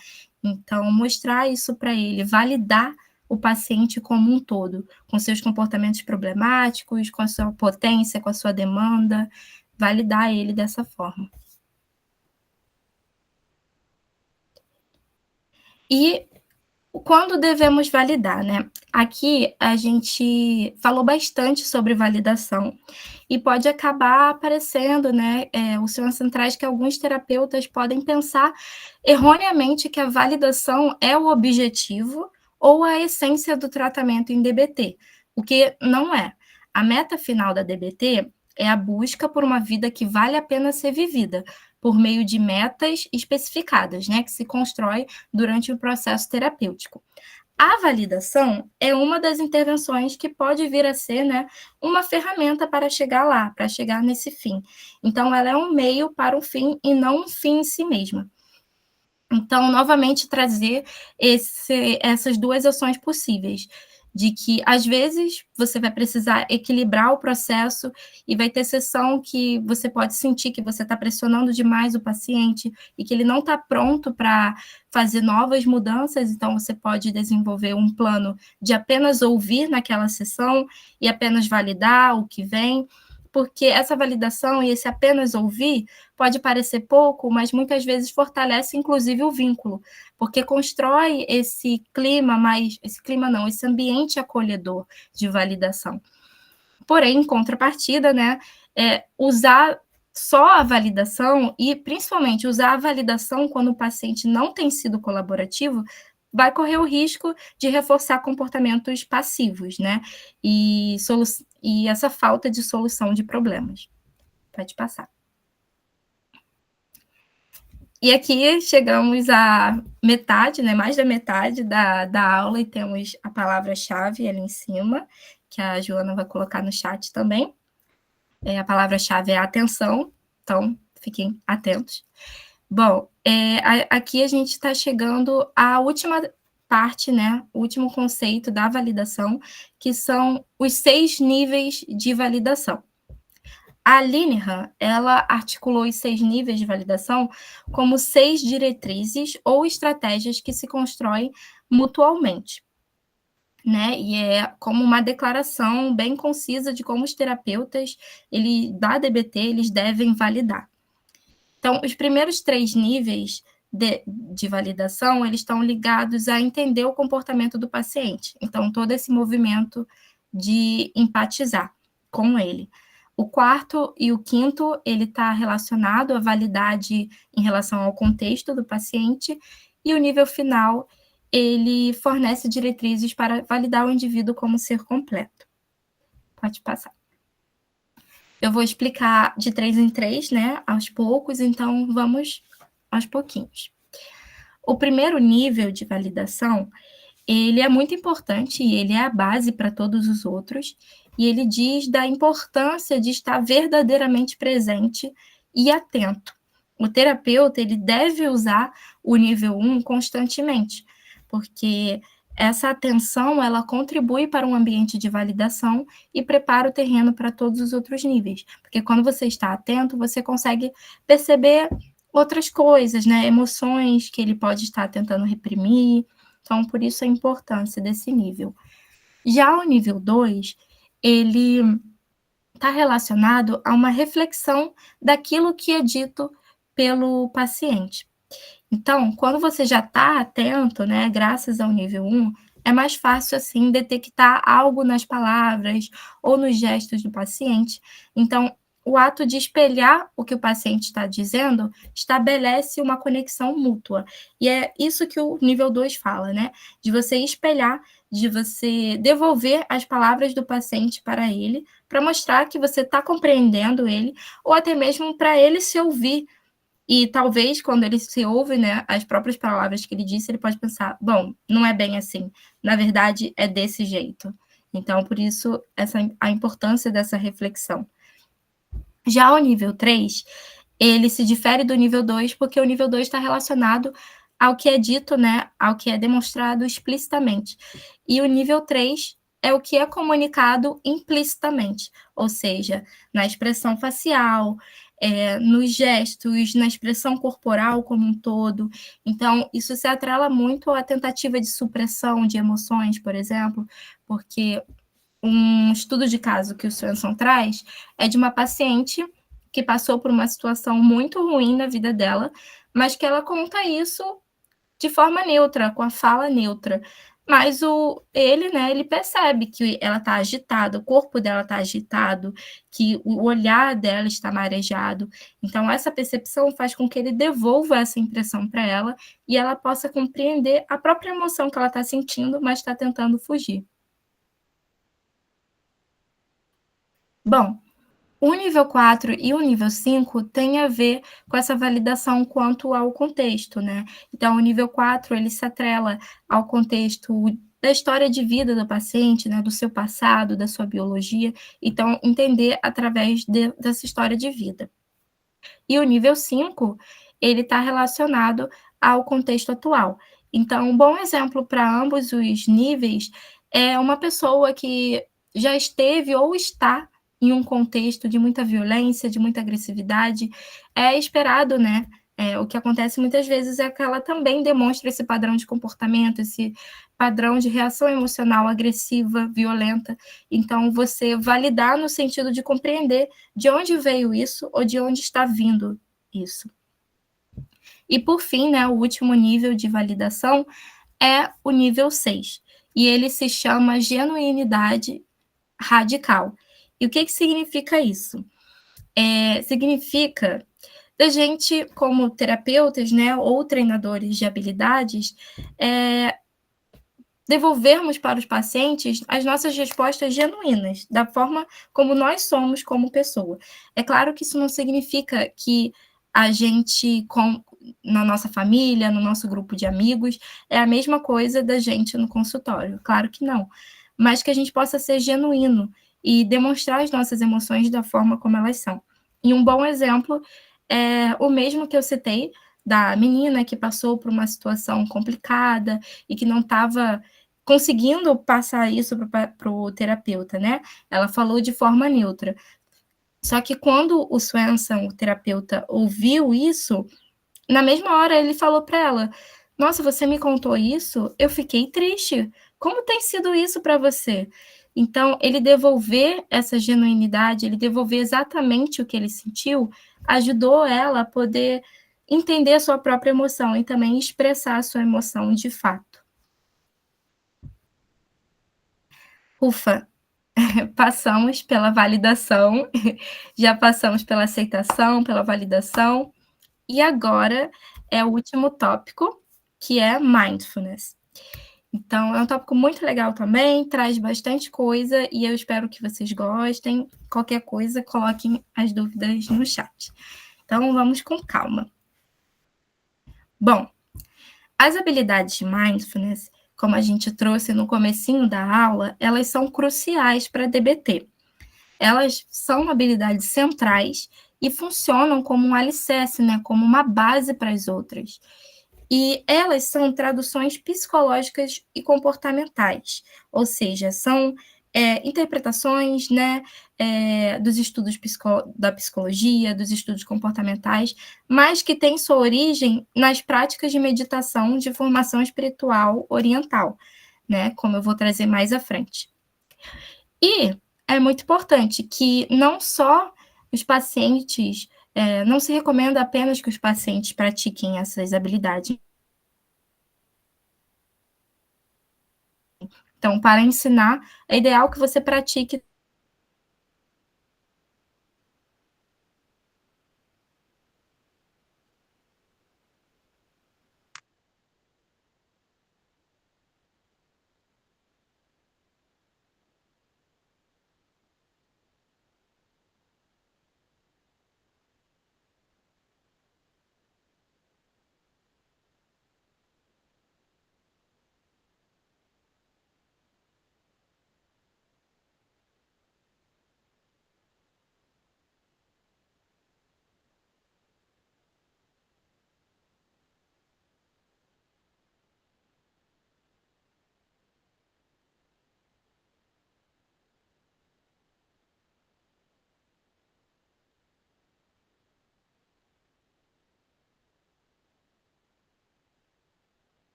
Então, mostrar isso para ele, validar o paciente como um todo, com seus comportamentos problemáticos, com a sua potência, com a sua demanda, validar ele dessa forma. E quando devemos validar, né? Aqui a gente falou bastante sobre validação e pode acabar aparecendo, né? O Swenson traz que alguns terapeutas podem pensar erroneamente que a validação é o objetivo ou a essência do tratamento em DBT, o que não é. A meta final da DBT é a busca por uma vida que vale a pena ser vivida, por meio de metas especificadas, né, que se constrói durante o processo terapêutico. A validação é uma das intervenções que pode vir a ser, né, uma ferramenta para chegar lá, para chegar nesse fim. Então, ela é um meio para um fim e não um fim em si mesma. Então, novamente, trazer essas duas ações possíveis, de que, às vezes, você vai precisar equilibrar o processo e vai ter sessão que você pode sentir que você está pressionando demais o paciente e que ele não está pronto para fazer novas mudanças, então você pode desenvolver um plano de apenas ouvir naquela sessão e apenas validar o que vem, porque essa validação e esse apenas ouvir pode parecer pouco, mas muitas vezes fortalece, inclusive, o vínculo, porque constrói esse ambiente acolhedor de validação. Porém, em contrapartida, né, usar só a validação e, principalmente, usar a validação quando o paciente não tem sido colaborativo, vai correr o risco de reforçar comportamentos passivos, né, e essa falta de solução de problemas. Pode passar. E aqui chegamos à metade, né, mais da metade da aula, e temos a palavra-chave ali em cima, que a Joana vai colocar no chat também. A palavra-chave é atenção, então fiquem atentos. Bom, aqui a gente está chegando à última parte, né, o último conceito da validação, que são os 6 níveis de validação. A Linehan, ela articulou os 6 níveis de validação como 6 diretrizes ou estratégias que se constroem mutualmente, né? E é como uma declaração bem concisa de como os terapeutas da DBT eles devem validar. Então, os primeiros 3 níveis de validação, eles estão ligados a entender o comportamento do paciente. Então, todo esse movimento de empatizar com ele. O quarto e o quinto, ele está relacionado à validade em relação ao contexto do paciente, e o nível final, ele fornece diretrizes para validar o indivíduo como ser completo. Pode passar. Eu vou explicar de 3 em 3, né, aos poucos, então vamos aos pouquinhos. O primeiro nível de validação, ele é muito importante e ele é a base para todos os outros, e ele diz da importância de estar verdadeiramente presente e atento. O terapeuta, ele deve usar o nível 1 constantemente, porque essa atenção, ela contribui para um ambiente de validação e prepara o terreno para todos os outros níveis, porque quando você está atento, você consegue perceber outras coisas, né, emoções que ele pode estar tentando reprimir. Então, por isso a importância desse nível. Já o nível 2, ele está relacionado a uma reflexão daquilo que é dito pelo paciente. Então, quando você já está atento, né, graças ao nível 1, é mais fácil, assim, detectar algo nas palavras ou nos gestos do paciente. Então, o ato de espelhar o que o paciente está dizendo estabelece uma conexão mútua. E é isso que o nível 2 fala, né? De você espelhar, de você devolver as palavras do paciente para ele, para mostrar que você está compreendendo ele, ou até mesmo para ele se ouvir. E talvez, quando ele se ouve, né, as próprias palavras que ele disse, ele pode pensar, bom, não é bem assim. Na verdade, é desse jeito. Então, por isso, a importância dessa reflexão. Já o nível 3, ele se difere do nível 2, porque o nível 2 está relacionado ao que é dito, né, ao que é demonstrado explicitamente. E o nível 3 é o que é comunicado implicitamente, ou seja, na expressão facial, nos gestos, na expressão corporal como um todo. Então, isso se atrela muito à tentativa de supressão de emoções, por exemplo, porque um estudo de caso que o Swenson traz é de uma paciente que passou por uma situação muito ruim na vida dela, mas que ela conta isso de forma neutra, com a fala neutra. Mas ele percebe que ela está agitada, o corpo dela está agitado, que o olhar dela está marejado. Então, essa percepção faz com que ele devolva essa impressão para ela e ela possa compreender a própria emoção que ela está sentindo, mas está tentando fugir. Bom, o nível 4 e o nível 5 tem a ver com essa validação quanto ao contexto, né? Então, o nível 4, ele se atrela ao contexto da história de vida do paciente, né? Do seu passado, da sua biologia. Então, entender através dessa história de vida. E o nível 5, ele está relacionado ao contexto atual. Então, um bom exemplo para ambos os níveis é uma pessoa que já esteve ou está em um contexto de muita violência, de muita agressividade. É esperado, né? O que acontece muitas vezes é que ela também demonstra esse padrão de comportamento, esse padrão de reação emocional agressiva, violenta. Então, você validar no sentido de compreender de onde veio isso ou de onde está vindo isso. E, por fim, né, o último nível de validação é o nível 6, e ele se chama genuinidade radical. E o que significa isso? Significa da gente, como terapeutas, né, ou treinadores de habilidades, devolvermos para os pacientes as nossas respostas genuínas, da forma como nós somos como pessoa. É claro que isso não significa que a gente, na nossa família, no nosso grupo de amigos, é a mesma coisa da gente no consultório. Claro que não. Mas que a gente possa ser genuíno e demonstrar as nossas emoções da forma como elas são. E um bom exemplo é o mesmo que eu citei, da menina que passou por uma situação complicada e que não estava conseguindo passar isso para o terapeuta, né? Ela falou de forma neutra. Só que quando o Swenson, o terapeuta, ouviu isso, na mesma hora ele falou para ela, nossa, você me contou isso? Eu fiquei triste. Como tem sido isso para você? Então, ele devolver essa genuinidade, ele devolver exatamente o que ele sentiu, ajudou ela a poder entender a sua própria emoção e também expressar a sua emoção de fato. Ufa, passamos pela validação, já passamos pela aceitação, pela validação, e agora é o último tópico, que é mindfulness. Então, é um tópico muito legal também, traz bastante coisa, e eu espero que vocês gostem. Qualquer coisa, coloquem as dúvidas no chat. Então, vamos com calma. Bom, as habilidades de mindfulness, como a gente trouxe no comecinho da aula, elas são cruciais para a DBT. Elas são habilidades centrais e funcionam como um alicerce, né, como uma base para as outras. E elas são traduções psicológicas e comportamentais, ou seja, são interpretações, né, dos estudos da psicologia, dos estudos comportamentais, mas que têm sua origem nas práticas de meditação de formação espiritual oriental, né, como eu vou trazer mais à frente. E é muito importante que não só os pacientes, não se recomenda apenas que os pacientes pratiquem essas habilidades. Então, para ensinar, é ideal que você pratique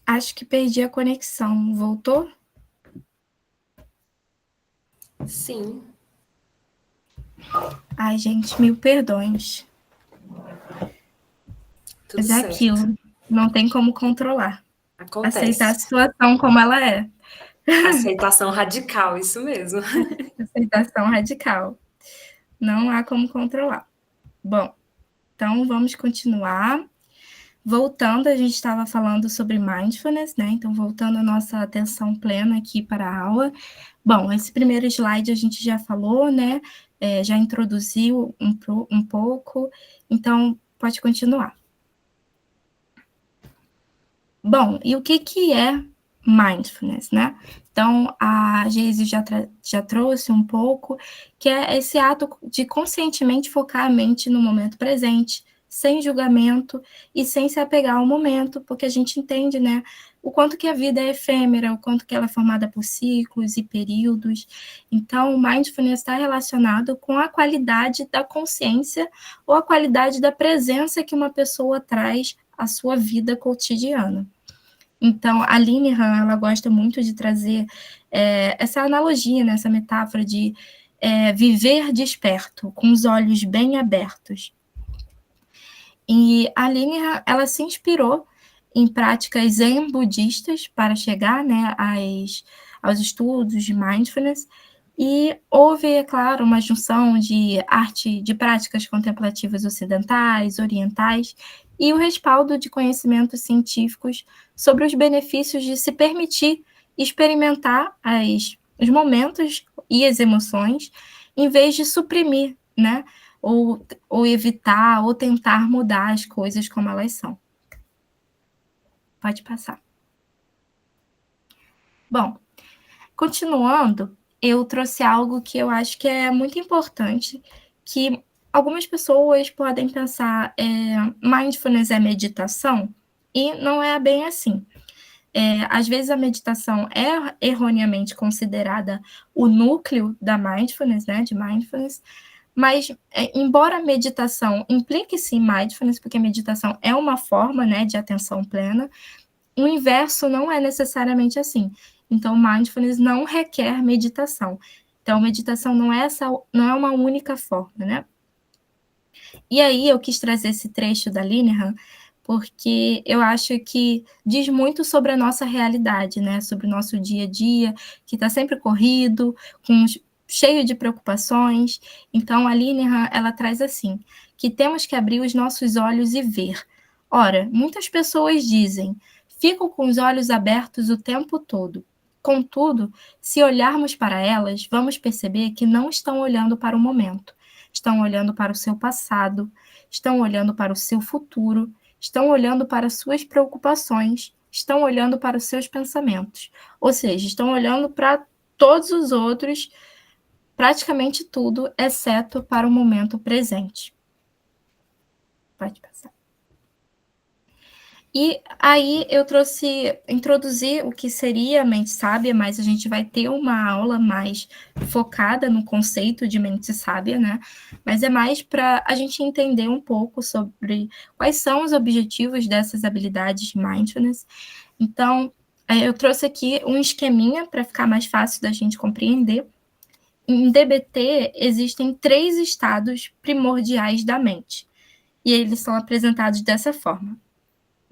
Acho que perdi a conexão. Voltou? Sim. Ai, gente, mil perdões. Tudo Mas é certo. aquilo. Não tem como controlar. Acontece. Aceitar a situação como ela é. Aceitação radical, isso mesmo. Aceitação radical. Não há como controlar. Bom, então vamos continuar. Voltando, a gente estava falando sobre mindfulness, né? Então, voltando a nossa atenção plena aqui para a aula. Bom, esse primeiro slide a gente já falou, né? Já introduziu um pouco. Então, pode continuar. Bom, e o que é mindfulness, né? Então, a Geise já trouxe um pouco, que é esse ato de conscientemente focar a mente no momento presente, sem julgamento e sem se apegar ao momento, porque a gente entende, né, o quanto que a vida é efêmera, o quanto que ela é formada por ciclos e períodos. Então, o mindfulness está relacionado com a qualidade da consciência ou a qualidade da presença que uma pessoa traz à sua vida cotidiana. Então, a Linehan, ela gosta muito de trazer essa analogia, né, essa metáfora de viver desperto, com os olhos bem abertos. E a Linehan, ela se inspirou em práticas zen budistas para chegar, né, aos estudos de mindfulness, e houve, é claro, uma junção de práticas contemplativas ocidentais, orientais, e o respaldo de conhecimentos científicos sobre os benefícios de se permitir experimentar os momentos e as emoções, em vez de suprimir, né, ou evitar, ou tentar mudar as coisas como elas são. Pode passar. Bom, continuando, eu trouxe algo que eu acho que é muito importante, que algumas pessoas podem pensar, mindfulness é meditação, e não é bem assim. Às vezes a meditação é erroneamente considerada o núcleo da mindfulness, né, de mindfulness, mas, embora a meditação implique-se em mindfulness, porque a meditação é uma forma, né, de atenção plena, o inverso não é necessariamente assim. Então, mindfulness não requer meditação. Então, meditação não é uma única forma, né? E aí eu quis trazer esse trecho da Linehan, porque eu acho que diz muito sobre a nossa realidade, né? Sobre o nosso dia a dia, que está sempre corrido, cheio de preocupações. Então, a Linehan, ela traz assim, que temos que abrir os nossos olhos e ver. Ora, muitas pessoas dizem, ficam com os olhos abertos o tempo todo. Contudo, se olharmos para elas, vamos perceber que não estão olhando para o momento. Estão olhando para o seu passado, estão olhando para o seu futuro, estão olhando para suas preocupações, estão olhando para os seus pensamentos. Ou seja, estão olhando para todos os outros, praticamente tudo, exceto para o momento presente. Pode passar. E aí eu introduzi o que seria a mente sábia, mas a gente vai ter uma aula mais focada no conceito de mente sábia, né? Mas é mais para a gente entender um pouco sobre quais são os objetivos dessas habilidades de mindfulness. Então, eu trouxe aqui um esqueminha para ficar mais fácil da gente compreender. Em DBT, existem 3 estados primordiais da mente, e eles são apresentados dessa forma.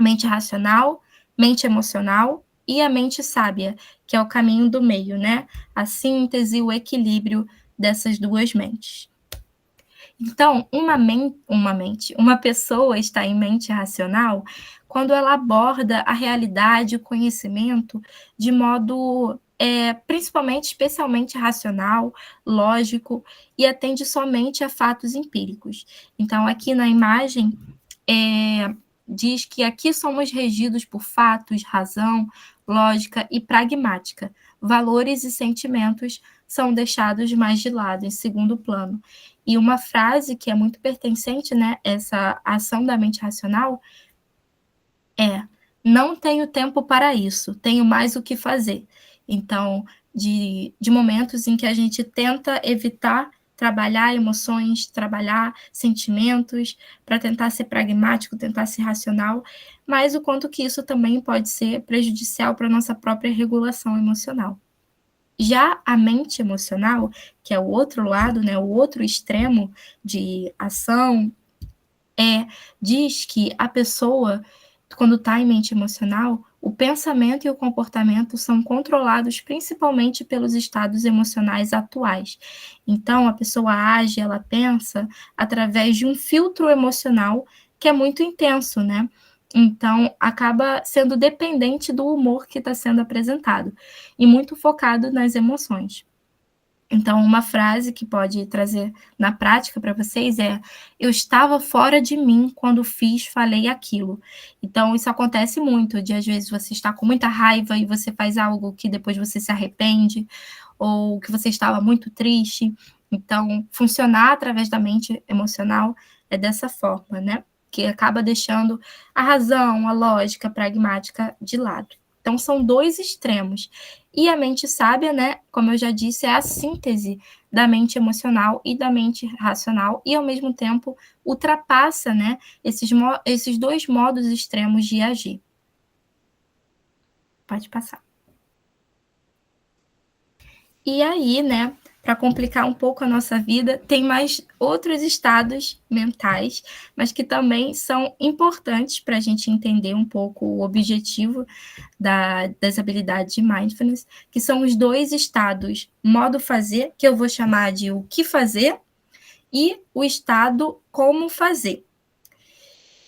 Mente racional, mente emocional e a mente sábia, que é o caminho do meio, né? A síntese, o equilíbrio dessas duas mentes. Então, uma pessoa está em mente racional quando ela aborda a realidade, o conhecimento de modo principalmente, especialmente racional, lógico, e atende somente a fatos empíricos. Então, aqui na imagem, diz que aqui somos regidos por fatos, razão, lógica e pragmática. Valores e sentimentos são deixados mais de lado, em segundo plano. E uma frase que é muito pertencente, né, essa ação da mente racional é: não tenho tempo para isso, tenho mais o que fazer. Então, de momentos em que a gente tenta evitar trabalhar emoções, trabalhar sentimentos, para tentar ser pragmático, tentar ser racional, mas o quanto que isso também pode ser prejudicial para a nossa própria regulação emocional. Já a mente emocional, que é o outro lado, né, o outro extremo de ação, diz que a pessoa, quando está em mente emocional, o pensamento e o comportamento são controlados principalmente pelos estados emocionais atuais. Então, a pessoa age, ela pensa através de um filtro emocional que é muito intenso, né? Então, acaba sendo dependente do humor que está sendo apresentado e muito focado nas emoções. Então, uma frase que pode trazer na prática para vocês é: eu estava fora de mim quando falei aquilo. Então, isso acontece muito, de às vezes você está com muita raiva e você faz algo que depois você se arrepende, ou que você estava muito triste. Então, funcionar através da mente emocional é dessa forma, né? Que acaba deixando a razão, a lógica pragmática de lado. Então, são 2 extremos. E a mente sábia, né, como eu já disse, é a síntese da mente emocional e da mente racional, e, ao mesmo tempo, ultrapassa, né, esses 2 modos extremos de agir. Pode passar. E aí, né, para complicar um pouco a nossa vida, tem mais outros estados mentais, mas que também são importantes para a gente entender um pouco o objetivo das habilidades de mindfulness, que são os 2 estados: modo fazer, que eu vou chamar de o que fazer, e o estado como fazer.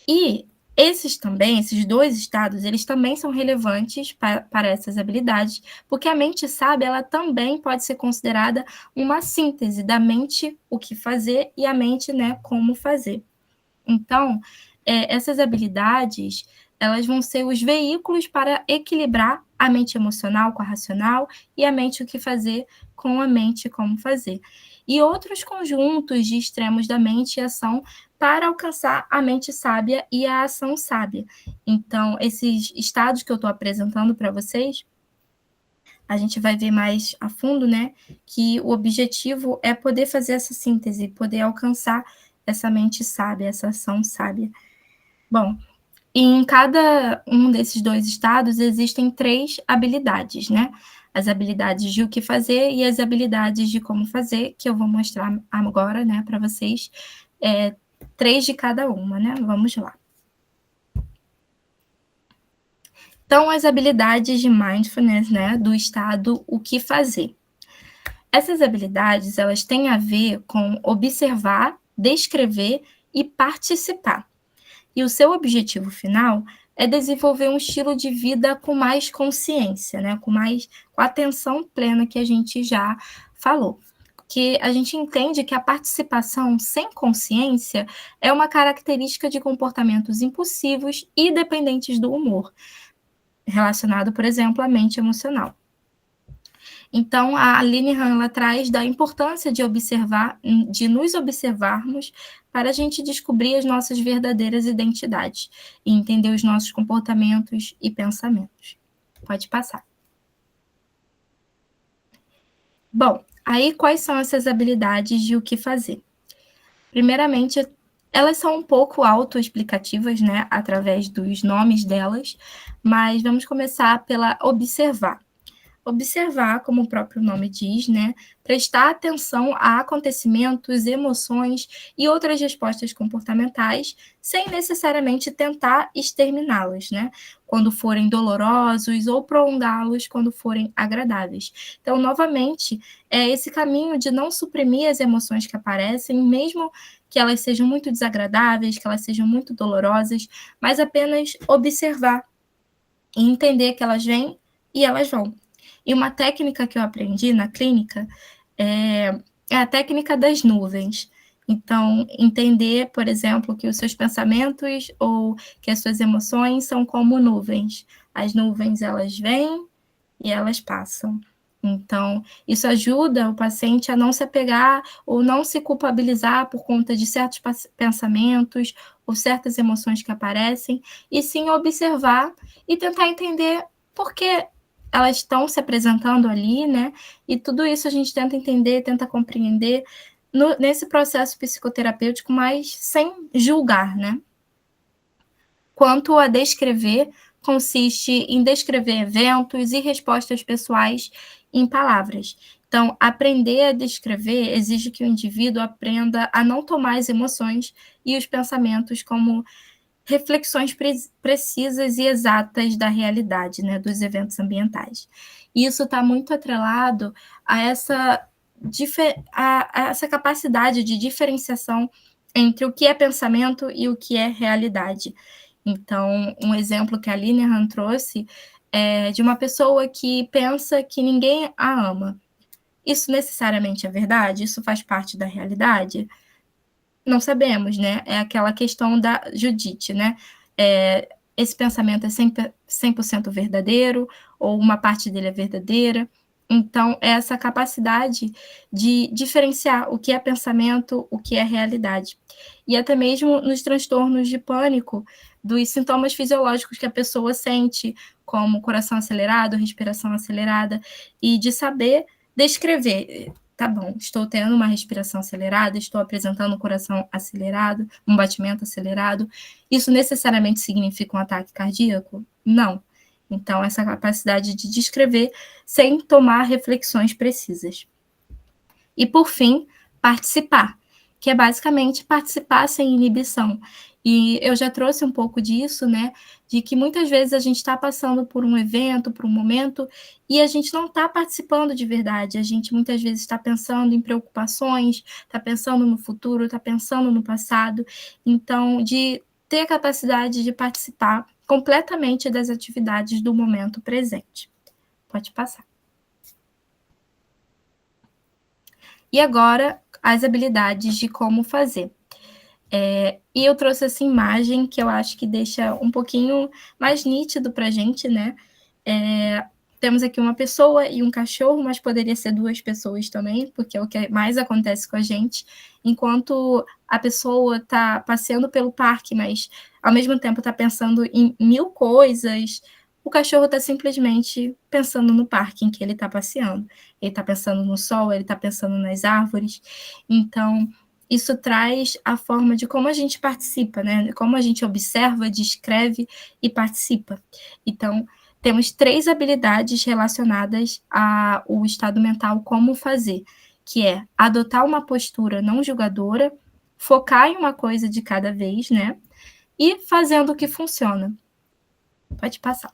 E esses 2 estados, eles também são relevantes para essas habilidades, porque a mente sábia, ela também pode ser considerada uma síntese da mente, o que fazer, e a mente, né, como fazer. Então, essas habilidades, elas vão ser os veículos para equilibrar a mente emocional com a racional e a mente o que fazer com a mente como fazer. E outros conjuntos de extremos da mente e ação para alcançar a mente sábia e a ação sábia. Então, esses estados que eu estou apresentando para vocês, a gente vai ver mais a fundo, né, que o objetivo é poder fazer essa síntese, poder alcançar essa mente sábia, essa ação sábia. Bom, em cada um desses 2 estados existem 3 habilidades, né? as habilidades de o que fazer e as habilidades de como fazer, que eu vou mostrar agora, né, para vocês, 3 de cada uma, né? Vamos lá. Então, as habilidades de mindfulness, né, do estado o que fazer. Essas habilidades, elas têm a ver com observar, descrever e participar. E o seu objetivo final é desenvolver um estilo de vida com mais consciência, né? Com atenção plena, que a gente já falou. Que a gente entende que a participação sem consciência é uma característica de comportamentos impulsivos e dependentes do humor, relacionado, por exemplo, à mente emocional. Então, a Linehan, ela traz da importância de nos observarmos para a gente descobrir as nossas verdadeiras identidades e entender os nossos comportamentos e pensamentos. Pode passar. Bom, aí quais são essas habilidades de o que fazer? Primeiramente, elas são um pouco autoexplicativas, né, através dos nomes delas, mas vamos começar pela observar. Observar, como o próprio nome diz, né? Prestar atenção a acontecimentos, emoções e outras respostas comportamentais, sem necessariamente tentar exterminá-los, né? Quando forem dolorosos ou prolongá-los quando forem agradáveis. Então, novamente, é esse caminho de não suprimir as emoções que aparecem, mesmo que elas sejam muito desagradáveis, que elas sejam muito dolorosas, mas apenas observar e entender que elas vêm e elas vão. E uma técnica que eu aprendi na clínica é a técnica das nuvens. Então, entender, por exemplo, que os seus pensamentos ou que as suas emoções são como nuvens. As nuvens, elas vêm e elas passam. Então, isso ajuda o paciente a não se apegar ou não se culpabilizar por conta de certos pensamentos ou certas emoções que aparecem, e sim observar e tentar entender por que elas estão se apresentando ali, né? E tudo isso a gente tenta entender, tenta compreender nesse processo psicoterapêutico, mas sem julgar, né? Quanto a descrever, consiste em descrever eventos e respostas pessoais em palavras. Então, aprender a descrever exige que o indivíduo aprenda a não tomar as emoções e os pensamentos como reflexões precisas e exatas da realidade, né, dos eventos ambientais. E isso está muito atrelado a essa capacidade de diferenciação entre o que é pensamento e o que é realidade. Então, um exemplo que a Linehan trouxe é de uma pessoa que pensa que ninguém a ama. Isso necessariamente é verdade? Isso faz parte da realidade? Não sabemos, né? É aquela questão da Judite, né? Esse pensamento é 100% verdadeiro, ou uma parte dele é verdadeira. Então, é essa capacidade de diferenciar o que é pensamento, o que é realidade. E até mesmo nos transtornos de pânico, dos sintomas fisiológicos que a pessoa sente, como coração acelerado, respiração acelerada, e de saber descrever. Tá bom, estou tendo uma respiração acelerada, estou apresentando um coração acelerado, um batimento acelerado. Isso necessariamente significa um ataque cardíaco? Não. Então, essa capacidade de descrever sem tomar reflexões precisas. E, por fim, participar, que é basicamente participar sem inibição. E eu já trouxe um pouco disso, né? De que muitas vezes a gente está passando por um evento, por um momento, e a gente não está participando de verdade. A gente muitas vezes está pensando em preocupações, está pensando no futuro, está pensando no passado. Então, de ter a capacidade de participar completamente das atividades do momento presente. Pode passar. E agora, as habilidades de como fazer. E eu trouxe essa imagem que eu acho que deixa um pouquinho mais nítido para a gente, né? Temos aqui uma pessoa e um cachorro, mas poderia ser 2 pessoas também, porque é o que mais acontece com a gente. Enquanto a pessoa está passeando pelo parque, mas ao mesmo tempo está pensando em 1000 coisas, o cachorro está simplesmente pensando no parque em que ele está passeando. Ele está pensando no sol, ele está pensando nas árvores. Então, isso traz a forma de como a gente participa, né? Como a gente observa, descreve e participa. Então, temos 3 habilidades relacionadas ao estado mental como fazer, que é adotar uma postura não julgadora, focar em uma coisa de cada vez, né? E fazendo o que funciona. Pode passar.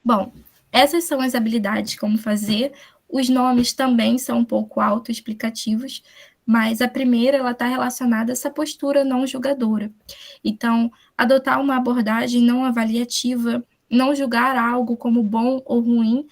Bom, essas são as habilidades como fazer. Os nomes também são um pouco autoexplicativos, mas a primeira ela está relacionada a essa postura não julgadora. Então, adotar uma abordagem não avaliativa, não julgar algo como bom ou ruim,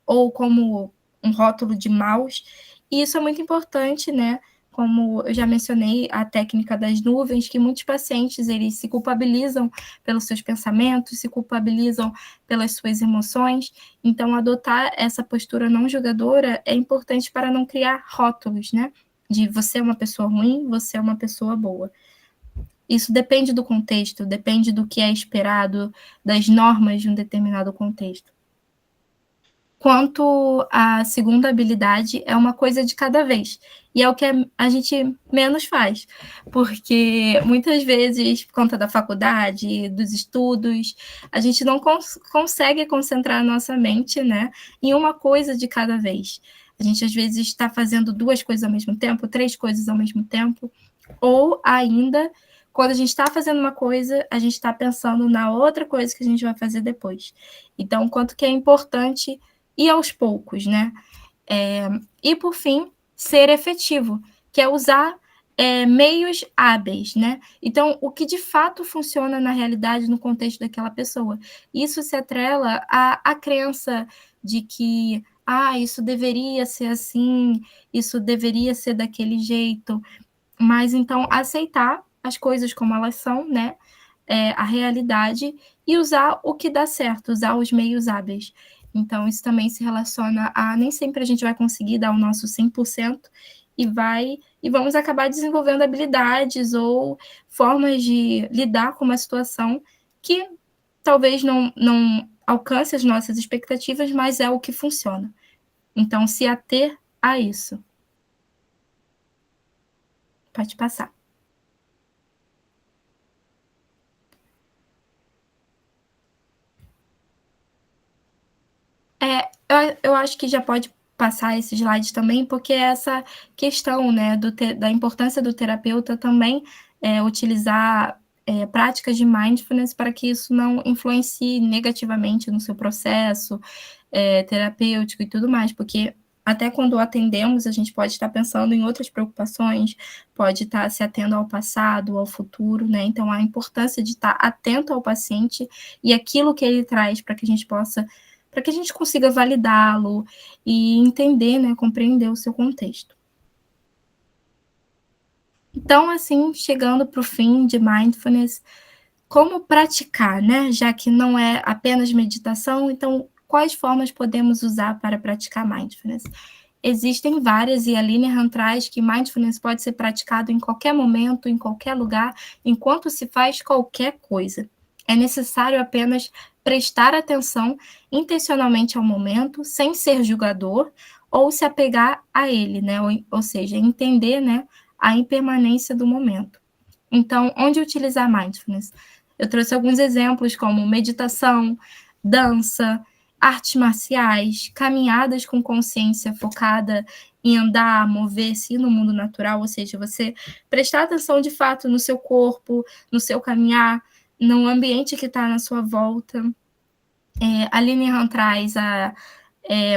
ou como um rótulo de maus. E isso é muito importante, né? Como eu já mencionei, a técnica das nuvens, que muitos pacientes eles se culpabilizam pelos seus pensamentos, se culpabilizam pelas suas emoções. Então, adotar essa postura não julgadora é importante para não criar rótulos, né? De você é uma pessoa ruim, você é uma pessoa boa. Isso depende do contexto, depende do que é esperado, das normas de um determinado contexto. Quanto à segunda habilidade, é uma coisa de cada vez. E é o que a gente menos faz, porque muitas vezes, por conta da faculdade, dos estudos, a gente não consegue concentrar a nossa mente, né, em uma coisa de cada vez. A gente, às vezes, está fazendo 2 coisas ao mesmo tempo, 3 coisas ao mesmo tempo, ou ainda, quando a gente está fazendo uma coisa, a gente está pensando na outra coisa que a gente vai fazer depois. Então, quanto que é importante ir aos poucos, né? E, por fim, ser efetivo, que é usar meios hábeis, né? Então, o que de fato funciona na realidade, no contexto daquela pessoa. Isso se atrela à crença de que isso deveria ser assim, isso deveria ser daquele jeito. Mas, então, aceitar as coisas como elas são, né? A realidade, e usar o que dá certo, usar os meios hábeis. Então, isso também se relaciona a nem sempre a gente vai conseguir dar o nosso 100% e vamos acabar desenvolvendo habilidades ou formas de lidar com uma situação que talvez não alcance as nossas expectativas, mas é o que funciona. Então, se ater a isso. Pode passar. Eu acho que já pode passar esse slide também, porque essa questão, né, da importância do terapeuta também utilizar práticas de mindfulness para que isso não influencie negativamente no seu processo terapêutico e tudo mais, porque até quando atendemos, a gente pode estar pensando em outras preocupações, pode estar se atendo ao passado, ao futuro, né? Então, a importância de estar atento ao paciente e aquilo que ele traz para que a gente consiga validá-lo e entender, né, compreender o seu contexto. Então, assim, chegando para o fim de mindfulness, como praticar, né? Já que não é apenas meditação, então, quais formas podemos usar para praticar mindfulness? Existem várias, e a Linehan traz que mindfulness pode ser praticado em qualquer momento, em qualquer lugar, enquanto se faz qualquer coisa. É necessário apenas prestar atenção intencionalmente ao momento, sem ser julgador, ou se apegar a ele, né? Ou seja, entender, né, a impermanência do momento. Então, onde utilizar mindfulness? Eu trouxe alguns exemplos como meditação, dança, artes marciais, caminhadas com consciência focada em andar, mover-se no mundo natural, ou seja, você prestar atenção de fato no seu corpo, no seu caminhar, no ambiente que está na sua volta. A Linehan traz a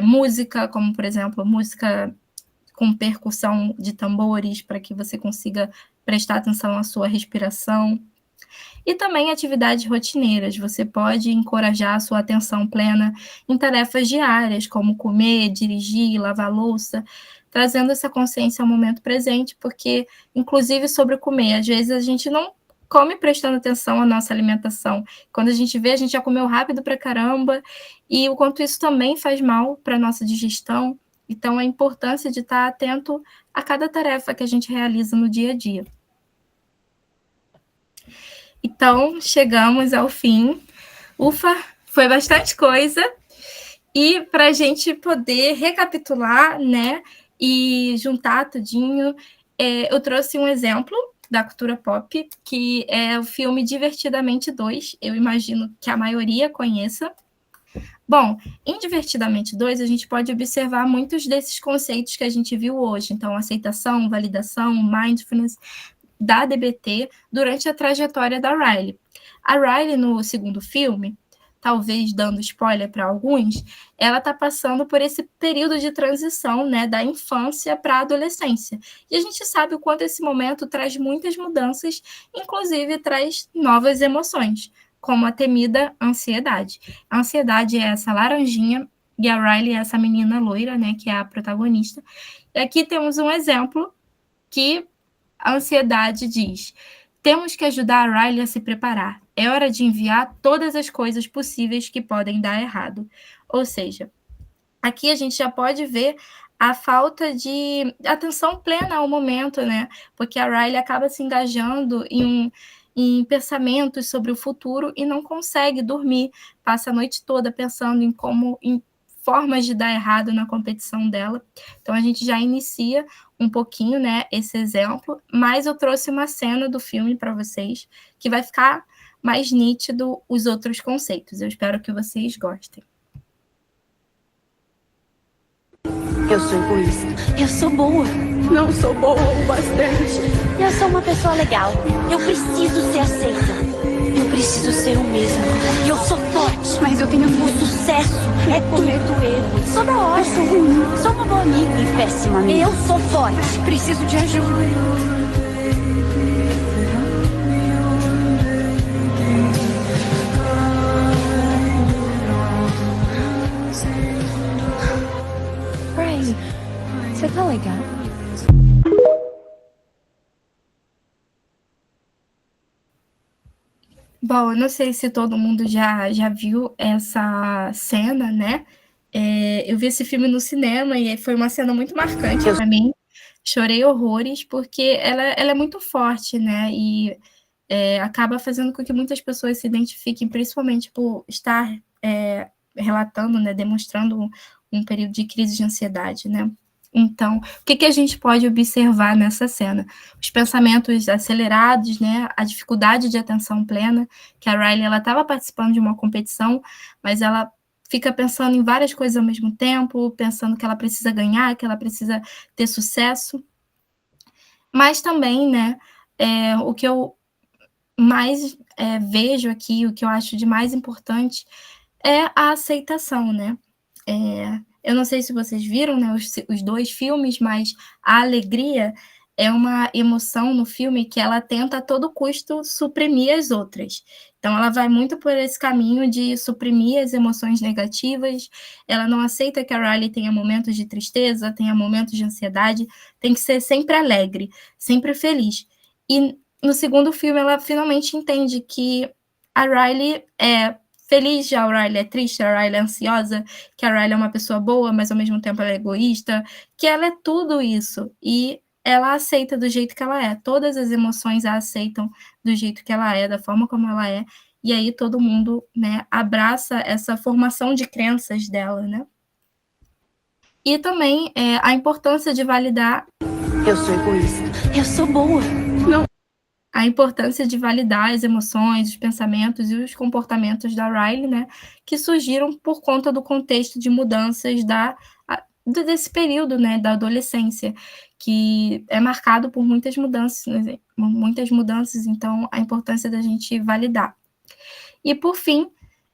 música, como, por exemplo, música com percussão de tambores, para que você consiga prestar atenção à sua respiração. E também atividades rotineiras. Você pode encorajar a sua atenção plena em tarefas diárias, como comer, dirigir, lavar louça, trazendo essa consciência ao momento presente, porque, inclusive, sobre comer, às vezes a gente não come prestando atenção à nossa alimentação. Quando a gente vê, a gente já comeu rápido pra caramba, e o quanto isso também faz mal para a nossa digestão. Então, a importância de estar atento a cada tarefa que a gente realiza no dia a dia. Então, chegamos ao fim. Ufa, foi bastante coisa. E para a gente poder recapitular, né, e juntar tudinho, eu trouxe um exemplo da cultura pop, que é o filme Divertidamente 2. Eu imagino que a maioria conheça. Bom, em Divertidamente 2, a gente pode observar muitos desses conceitos que a gente viu hoje. Então, aceitação, validação, mindfulness, da DBT durante a trajetória da Riley. A Riley, no segundo filme, talvez dando spoiler para alguns, ela está passando por esse período de transição, né, da infância para a adolescência. E a gente sabe o quanto esse momento traz muitas mudanças, inclusive traz novas emoções, como a temida ansiedade. A ansiedade é essa laranjinha e a Riley é essa menina loira, né, que é a protagonista. E aqui temos um exemplo que a ansiedade diz: temos que ajudar a Riley a se preparar. É hora de enviar todas as coisas possíveis que podem dar errado. Ou seja, aqui a gente já pode ver a falta de atenção plena ao momento, né? Porque a Riley acaba se engajando em pensamentos sobre o futuro e não consegue dormir. Passa a noite toda pensando em formas de dar errado na competição dela. Então, a gente já inicia um pouquinho, né, esse exemplo, mas eu trouxe uma cena do filme para vocês, que vai ficar mais nítido os outros conceitos. Eu espero que vocês gostem. Eu sou egoísta. Eu sou boa. Não sou boa o bastante. Eu sou uma pessoa legal. Eu preciso ser aceita. Eu preciso ser o mesmo. Eu sou forte. Mas eu tenho o sucesso. É cometo erros. Sou da hora. Eu sou ruim. Sou uma boa amiga e péssima amiga. Eu sou forte. Preciso de ajuda. Você tá legal? Bom, eu não sei se todo mundo já viu essa cena, né? Eu vi esse filme no cinema e foi uma cena muito marcante para mim. Chorei horrores, porque ela é muito forte, né? E acaba fazendo com que muitas pessoas se identifiquem, principalmente por estar relatando, né? Demonstrando um período de crise de ansiedade, né? Então, o que a gente pode observar nessa cena? Os pensamentos acelerados, né? A dificuldade de atenção plena, que a Riley ela estava participando de uma competição, mas ela fica pensando em várias coisas ao mesmo tempo, pensando que ela precisa ganhar, que ela precisa ter sucesso. Mas também, né? O que eu mais vejo aqui, o que eu acho de mais importante é a aceitação, né? Eu não sei se vocês viram, né, os dois filmes, mas a alegria é uma emoção no filme que ela tenta a todo custo suprimir as outras. Então, ela vai muito por esse caminho de suprimir as emoções negativas, ela não aceita que a Riley tenha momentos de tristeza, tenha momentos de ansiedade, tem que ser sempre alegre, sempre feliz. E no segundo filme, ela finalmente entende que a Riley é feliz, a Riley é triste, a Riley é ansiosa, que a Riley é uma pessoa boa, mas ao mesmo tempo ela é egoísta, que ela é tudo isso, e ela aceita do jeito que ela é, todas as emoções a aceitam do jeito que ela é, da forma como ela é, e aí todo mundo, né, abraça essa formação de crenças dela, né? E também a importância de validar... Eu sou egoísta. Eu sou boa. Não. A importância de validar as emoções, os pensamentos e os comportamentos da Riley, né, que surgiram por conta do contexto de mudanças desse período, né, da adolescência, que é marcado por muitas mudanças, então a importância da gente validar. E, por fim,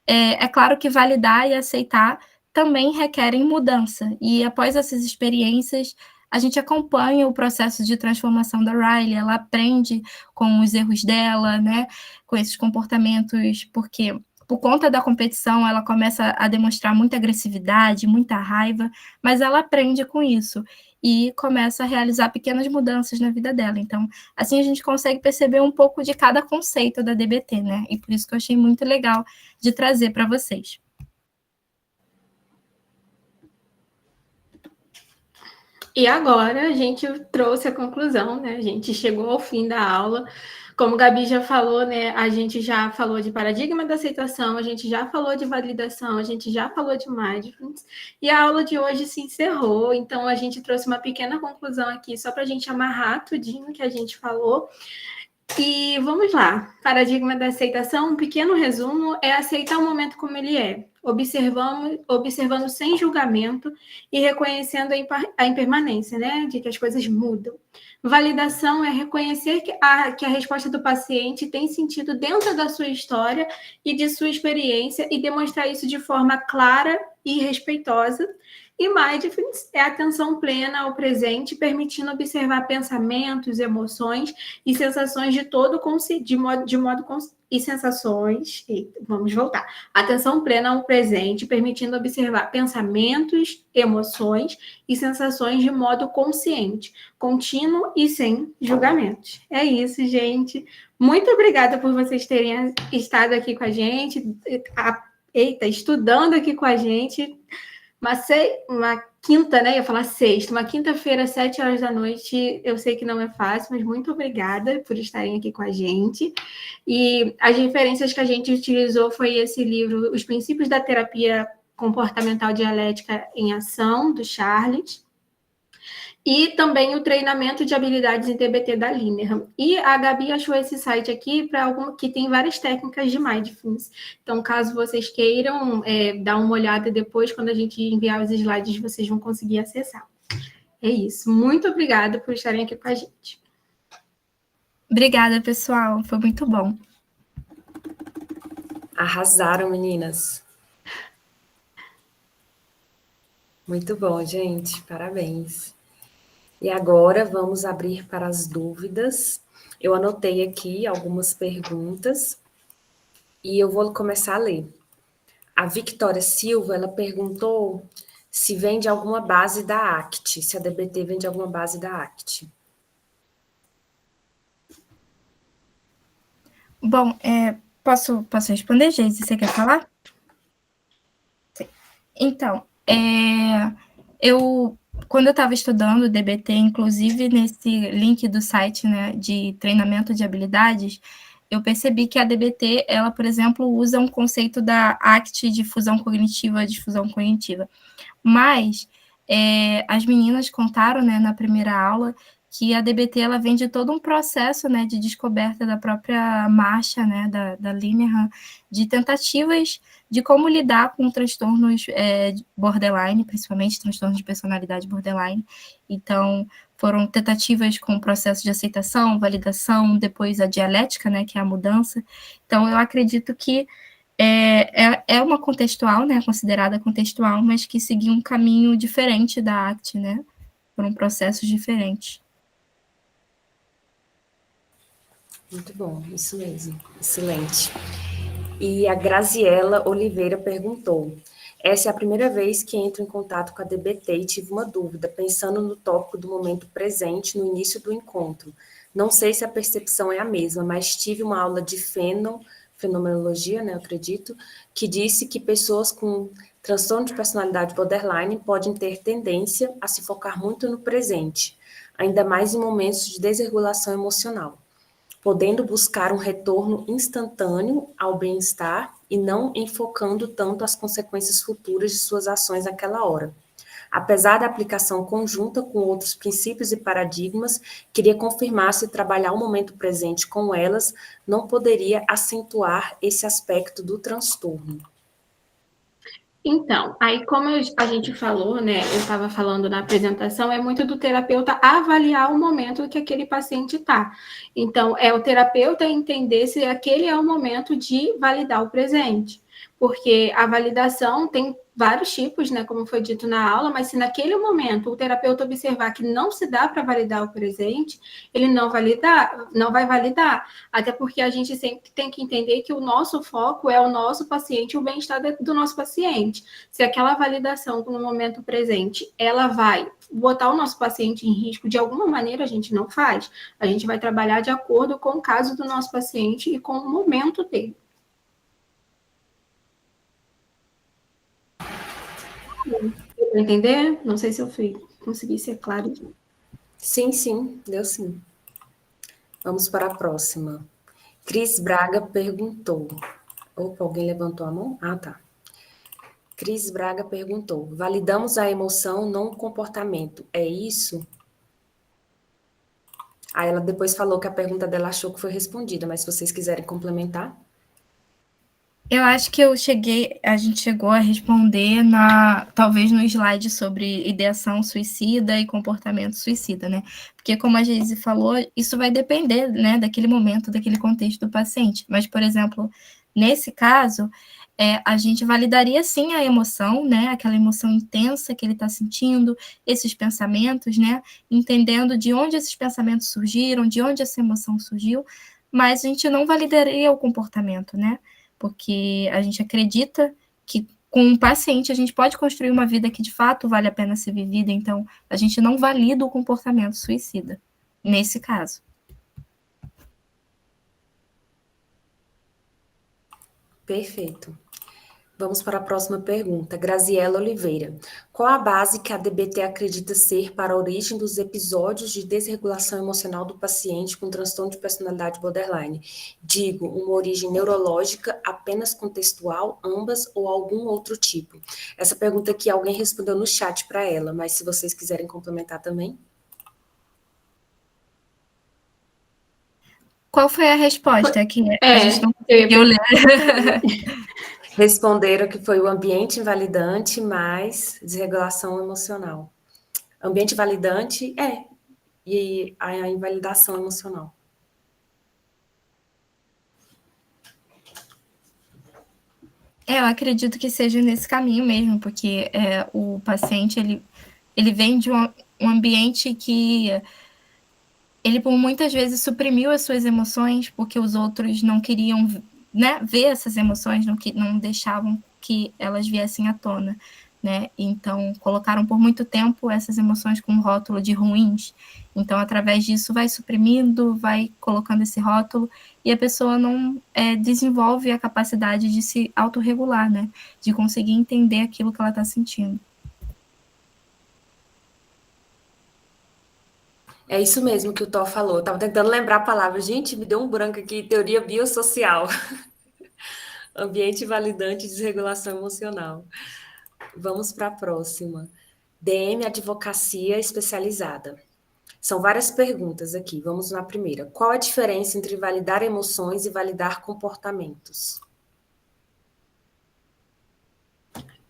é claro que validar e aceitar também requerem mudança, e após essas experiências, a gente acompanha o processo de transformação da Riley, ela aprende com os erros dela, né, com esses comportamentos, porque por conta da competição ela começa a demonstrar muita agressividade, muita raiva, mas ela aprende com isso e começa a realizar pequenas mudanças na vida dela. Então, assim a gente consegue perceber um pouco de cada conceito da DBT, né, e por isso que eu achei muito legal de trazer para vocês. E agora a gente trouxe a conclusão, né? A gente chegou ao fim da aula. Como a Gabi já falou, né? A gente já falou de paradigma da aceitação, a gente já falou de validação, a gente já falou de mindfulness. E a aula de hoje se encerrou. Então a gente trouxe uma pequena conclusão aqui, só para a gente amarrar tudinho que a gente falou. E vamos lá. Paradigma da aceitação, um pequeno resumo, é aceitar o momento como ele é, observando sem julgamento e reconhecendo a impermanência, né, de que as coisas mudam. Validação é reconhecer que a resposta do paciente tem sentido dentro da sua história e de sua experiência e demonstrar isso de forma clara e respeitosa. E mindfulness é atenção plena ao presente, permitindo observar pensamentos, emoções e sensações e sensações. Vamos voltar. Atenção plena ao presente, permitindo observar pensamentos, emoções e sensações de modo consciente, contínuo e sem julgamentos. É isso, gente. Muito obrigada por vocês terem estado aqui com a gente, estudando aqui com a gente. Uma quinta, né? Eu ia falar sexta, uma quinta-feira, 7 horas da noite. Eu sei que não é fácil, mas muito obrigada por estarem aqui com a gente. E as referências que a gente utilizou foi esse livro, Os Princípios da Terapia Comportamental Dialética em Ação, do Charles. E também o treinamento de habilidades em TBT da Linehan. E a Gabi achou esse site aqui que tem várias técnicas de mindfulness. Então, caso vocês queiram dar uma olhada depois, quando a gente enviar os slides, vocês vão conseguir acessar. É isso. Muito obrigada por estarem aqui com a gente. Obrigada, pessoal. Foi muito bom. Arrasaram, meninas. Muito bom, gente. Parabéns. E agora vamos abrir para as dúvidas. Eu anotei aqui algumas perguntas e eu vou começar a ler. A Victoria Silva, ela perguntou se vem de alguma base da ACT, se a DBT vem de alguma base da ACT. Bom, posso responder, Geise? Você quer falar? Sim. Então, quando eu estava estudando o DBT, inclusive nesse link do site, né, de treinamento de habilidades, eu percebi que a DBT, ela, por exemplo, usa um conceito da ACT de fusão cognitiva, mas as meninas contaram, né, na primeira aula, que a DBT ela vem de todo um processo, né, de descoberta da própria Marcia, né, da Linehan, de tentativas de como lidar com transtornos borderline, principalmente transtornos de personalidade borderline. Então, foram tentativas com o processo de aceitação, validação, depois a dialética, né, que é a mudança. Então, eu acredito que é uma contextual, né, considerada contextual, mas que seguiu um caminho diferente da ACT, né, foram processos diferentes. Muito bom, isso mesmo, excelente. E a Graziela Oliveira perguntou, essa é a primeira vez que entro em contato com a DBT e tive uma dúvida, pensando no tópico do momento presente no início do encontro. Não sei se a percepção é a mesma, mas tive uma aula de fenomenologia, né, eu acredito, que disse que pessoas com transtorno de personalidade borderline podem ter tendência a se focar muito no presente, ainda mais em momentos de desregulação emocional, podendo buscar um retorno instantâneo ao bem-estar e não enfocando tanto as consequências futuras de suas ações naquela hora. Apesar da aplicação conjunta com outros princípios e paradigmas, queria confirmar se trabalhar o momento presente com elas não poderia acentuar esse aspecto do transtorno. Então, aí como a gente falou, né, eu estava falando na apresentação, é muito do terapeuta avaliar o momento que aquele paciente está. Então, é o terapeuta entender se aquele é o momento de validar o presente. Porque a validação tem vários tipos, né, como foi dito na aula, mas se naquele momento o terapeuta observar que não se dá para validar o presente, ele não vai validar, até porque a gente sempre tem que entender que o nosso foco é o nosso paciente, o bem-estar do nosso paciente. Se aquela validação no momento presente, ela vai botar o nosso paciente em risco de alguma maneira, a gente não faz. A gente vai trabalhar de acordo com o caso do nosso paciente e com o momento dele. Deu para entender? Não sei se eu fui consegui ser claro. Sim, deu sim. Vamos para a próxima. Cris Braga perguntou. Opa, alguém levantou a mão? Ah, tá. Cris Braga perguntou: validamos a emoção, não o comportamento. É isso? Aí ela depois falou que a pergunta dela achou que foi respondida, mas se vocês quiserem complementar. Eu acho que a gente chegou a responder talvez no slide sobre ideação suicida e comportamento suicida, né? Porque como a Geise falou, isso vai depender, né, daquele momento, daquele contexto do paciente. Mas, por exemplo, nesse caso, a gente validaria sim a emoção, né? Aquela emoção intensa que ele está sentindo, esses pensamentos, né? Entendendo de onde esses pensamentos surgiram, de onde essa emoção surgiu, mas a gente não validaria o comportamento, né? Porque a gente acredita que com um paciente a gente pode construir uma vida que de fato vale a pena ser vivida, então a gente não valida o comportamento suicida, nesse caso. Perfeito. Vamos para a próxima pergunta. Graziela Oliveira. Qual a base que a DBT acredita ser para a origem dos episódios de desregulação emocional do paciente com transtorno de personalidade borderline? Digo, uma origem neurológica, apenas contextual, ambas ou algum outro tipo? Essa pergunta aqui alguém respondeu no chat para ela, mas se vocês quiserem complementar também. Qual foi a resposta? Que a gente não eu ia conseguiu ler. Responderam que foi o ambiente invalidante mais desregulação emocional. Ambiente validante, e a invalidação emocional. Eu acredito que seja nesse caminho mesmo, porque o paciente ele vem de um ambiente que ele por muitas vezes suprimiu as suas emoções porque os outros não queriam, né, ver essas emoções, não deixavam que elas viessem à tona, né? Então colocaram por muito tempo essas emoções com um rótulo de ruins. Então através disso vai suprimindo, vai colocando esse rótulo e a pessoa não desenvolve a capacidade de se autorregular, né? De conseguir entender aquilo que ela está sentindo. É isso mesmo que o Thor falou. Eu tava tentando lembrar a palavra. Gente, me deu um branco aqui. Teoria biosocial. Ambiente validante e desregulação emocional. Vamos para a próxima. DM Advocacia Especializada. São várias perguntas aqui. Vamos na primeira. Qual a diferença entre validar emoções e validar comportamentos?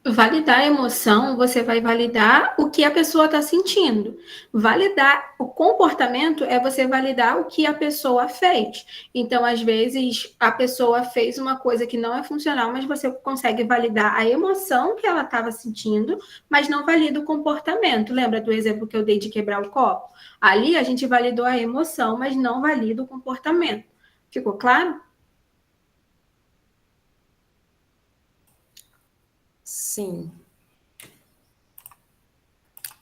Validar a emoção, você vai validar o que a pessoa está sentindo. Validar o comportamento é você validar o que a pessoa fez. Então, às vezes, a pessoa fez uma coisa que não é funcional, mas você consegue validar a emoção que ela estava sentindo, mas não valida o comportamento. Lembra do exemplo que eu dei de quebrar o copo? Ali a gente validou a emoção, mas não valida o comportamento. Ficou claro? Sim.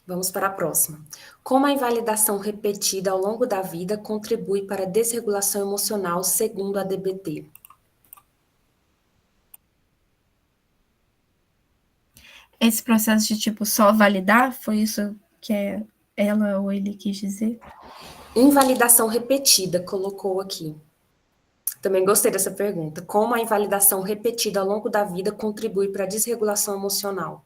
Vamos para a próxima. Como a invalidação repetida ao longo da vida contribui para a desregulação emocional, segundo a DBT? Esse processo de tipo só validar, foi isso que ela ou ele quis dizer? Invalidação repetida, colocou aqui. Também gostei dessa pergunta. Como a invalidação repetida ao longo da vida contribui para a desregulação emocional?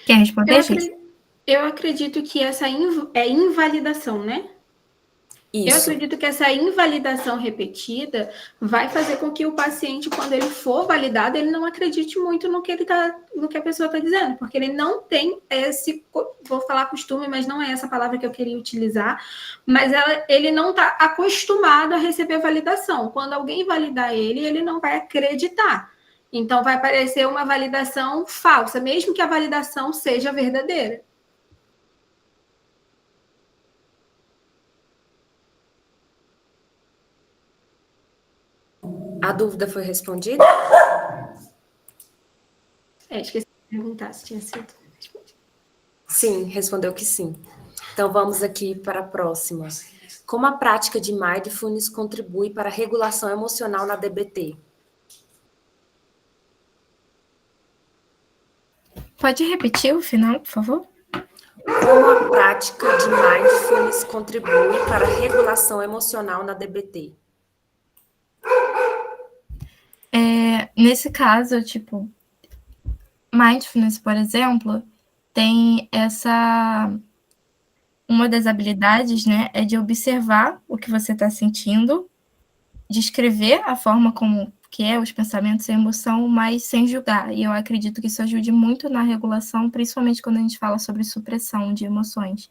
Quer responder, Geise? Eu acredito que essa é invalidação, né? Isso. Eu acredito que essa invalidação repetida vai fazer com que o paciente, quando ele for validado, ele não acredite muito no que a pessoa está dizendo, porque ele não tem esse, vou falar costume, mas não é essa palavra que eu queria utilizar, mas ele não está acostumado a receber validação. Quando alguém validar ele não vai acreditar. Então, vai parecer uma validação falsa, mesmo que a validação seja verdadeira. A dúvida foi respondida? Esqueci de perguntar se tinha sido respondido. Sim, respondeu que sim. Então, vamos aqui para a próxima. Como a prática de mindfulness contribui para a regulação emocional na DBT? Pode repetir o final, por favor? Como a prática de mindfulness contribui para a regulação emocional na DBT? Nesse caso, tipo, mindfulness, por exemplo, tem uma das habilidades, né, é de observar o que você está sentindo, descrever a forma como que é os pensamentos e a emoção, mas sem julgar. E eu acredito que isso ajude muito na regulação, principalmente quando a gente fala sobre supressão de emoções.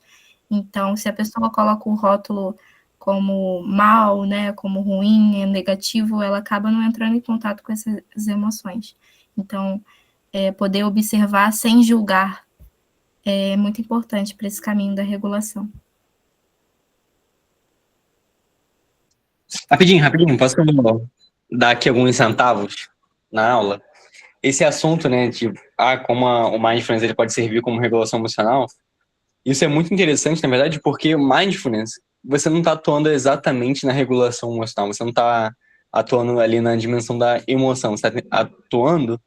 Então, se a pessoa coloca o rótulo como mal, né, como ruim, negativo, ela acaba não entrando em contato com essas emoções. Então, poder observar sem julgar é muito importante para esse caminho da regulação. Rapidinho, posso dar aqui alguns centavos na aula? Esse assunto, né, de como o mindfulness ele pode servir como regulação emocional, isso é muito interessante, na verdade, porque o mindfulness, você não está atuando exatamente na regulação emocional, você não está atuando ali na dimensão da emoção, você está atuando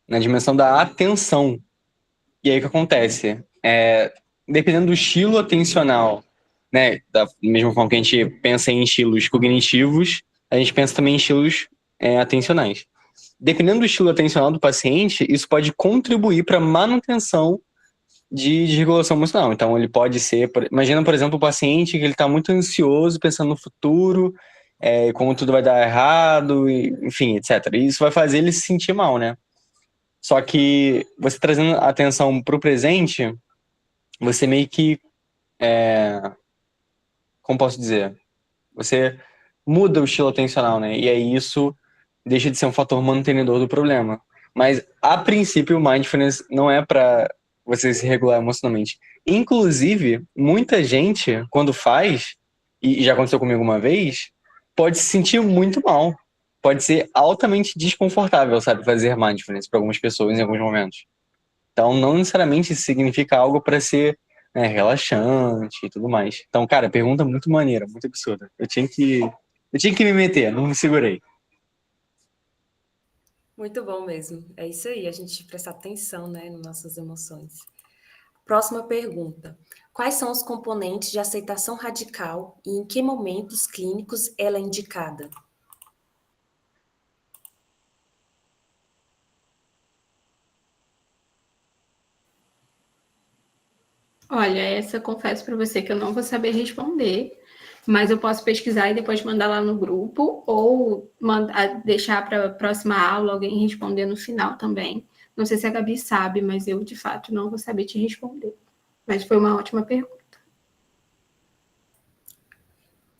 na dimensão da atenção. E aí o que acontece? Dependendo do estilo atencional, né, da mesma forma que a gente pensa em estilos cognitivos, a gente pensa também em estilos atencionais. Dependendo do estilo atencional do paciente, isso pode contribuir para a manutenção de regulação emocional. Então, ele pode ser... Imagina, por exemplo, o paciente que ele está muito ansioso, pensando no futuro, como tudo vai dar errado, enfim, etc. E isso vai fazer ele se sentir mal, né? Só que você trazendo a atenção para o presente, você meio que... como posso dizer? Você muda o estilo atencional, né? E aí isso deixa de ser um fator mantenedor do problema. Mas, a princípio, o mindfulness não é para você se regular emocionalmente. Inclusive, muita gente, quando faz, e já aconteceu comigo uma vez, pode se sentir muito mal. Pode ser altamente desconfortável, sabe, fazer mindfulness para algumas pessoas em alguns momentos. Então, não necessariamente isso significa algo para ser relaxante e tudo mais. Então, cara, pergunta muito maneira, muito absurda. Eu tinha que me meter, não me segurei. Muito bom mesmo. É isso aí, a gente prestar atenção, né, nas nossas emoções. Próxima pergunta. Quais são os componentes de aceitação radical e em que momentos clínicos ela é indicada? Olha, essa eu confesso para você que eu não vou saber responder, mas eu posso pesquisar e depois mandar lá no grupo, ou deixar para a próxima aula alguém responder no final também. Não sei se a Gabi sabe, mas eu, de fato, não vou saber te responder. Mas foi uma ótima pergunta.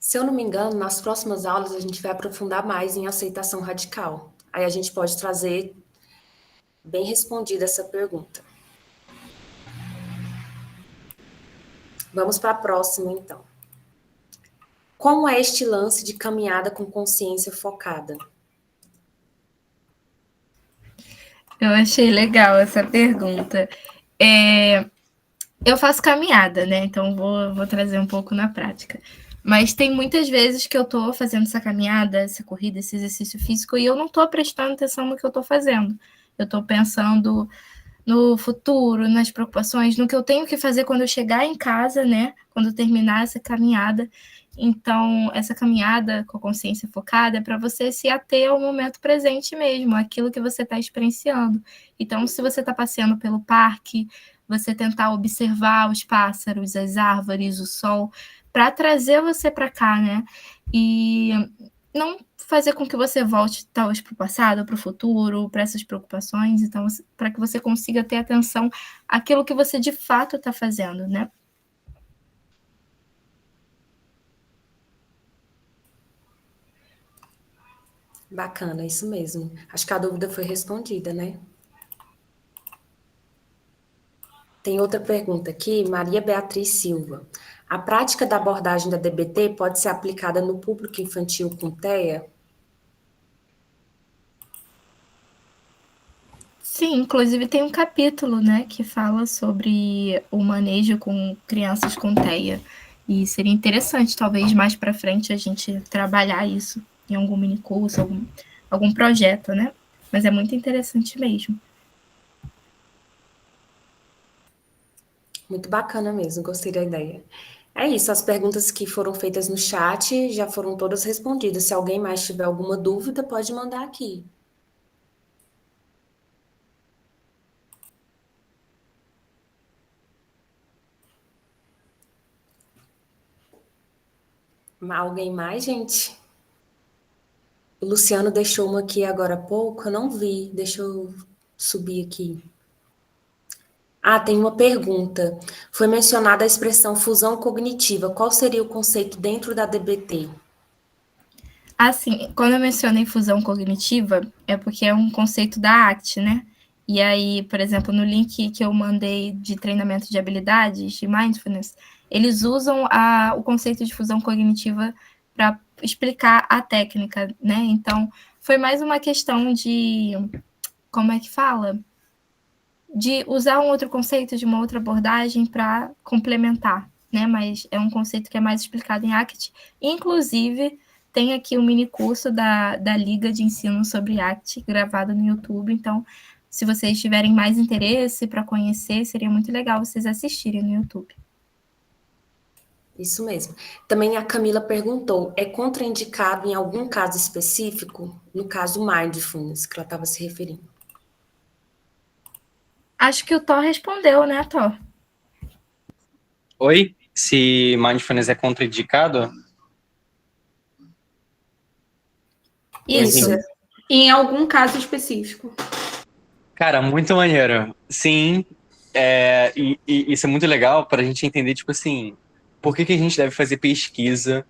Se eu não me engano, nas próximas aulas a gente vai aprofundar mais em aceitação radical. Aí a gente pode trazer bem respondida essa pergunta. Vamos para a próxima, então. Como é este lance de caminhada com consciência focada? Eu achei legal essa pergunta. Eu faço caminhada, né? Então vou trazer um pouco na prática. Mas tem muitas vezes que eu tô fazendo essa caminhada, essa corrida, esse exercício físico, e eu não tô prestando atenção no que eu tô fazendo. Eu tô pensando no futuro, nas preocupações, no que eu tenho que fazer quando eu chegar em casa, né? Quando eu terminar essa caminhada. Então, essa caminhada com a consciência focada é para você se ater ao momento presente mesmo, aquilo que você está experienciando. Então, se você está passeando pelo parque, você tentar observar os pássaros, as árvores, o sol, para trazer você para cá, né? E não fazer com que você volte, talvez, para o passado, para o futuro, para essas preocupações. Então, para que você consiga ter atenção àquilo que você de fato está fazendo, né? Bacana, isso mesmo. Acho que a dúvida foi respondida, né? Tem outra pergunta aqui, Maria Beatriz Silva. A prática da abordagem da DBT pode ser aplicada no público infantil com TEA? Sim, inclusive tem um capítulo, né, que fala sobre o manejo com crianças com TEA. E seria interessante, talvez, mais para frente, a gente trabalhar isso em algum minicurso, algum projeto, né? Mas é muito interessante mesmo. Muito bacana mesmo, gostei da ideia. É isso, as perguntas que foram feitas no chat já foram todas respondidas. Se alguém mais tiver alguma dúvida, pode mandar aqui. Alguém mais, gente? O Luciano deixou uma aqui agora há pouco, eu não vi. Deixa eu subir aqui. Ah, tem uma pergunta. Foi mencionada a expressão fusão cognitiva. Qual seria o conceito dentro da DBT? Assim, quando eu mencionei fusão cognitiva, é porque é um conceito da ACT, né? E aí, por exemplo, no link que eu mandei de treinamento de habilidades, de mindfulness, eles usam o conceito de fusão cognitiva para explicar a técnica, né? Então, foi mais uma questão de, como é que fala? De usar um outro conceito, de uma outra abordagem para complementar, né? Mas é um conceito que é mais explicado em ACT. Inclusive, tem aqui um mini curso da Liga de Ensino sobre ACT, gravado no YouTube. Então, se vocês tiverem mais interesse para conhecer, seria muito legal vocês assistirem no YouTube. Isso mesmo. Também a Camila perguntou, é contraindicado em algum caso específico? No caso mindfulness, que ela estava se referindo. Acho que o Thor respondeu, né, Thor? Oi? Se mindfulness é contraindicado? Isso. Em algum caso específico. Cara, muito maneiro. Sim, e isso é muito legal para a gente entender, tipo assim, por que a gente deve fazer pesquisa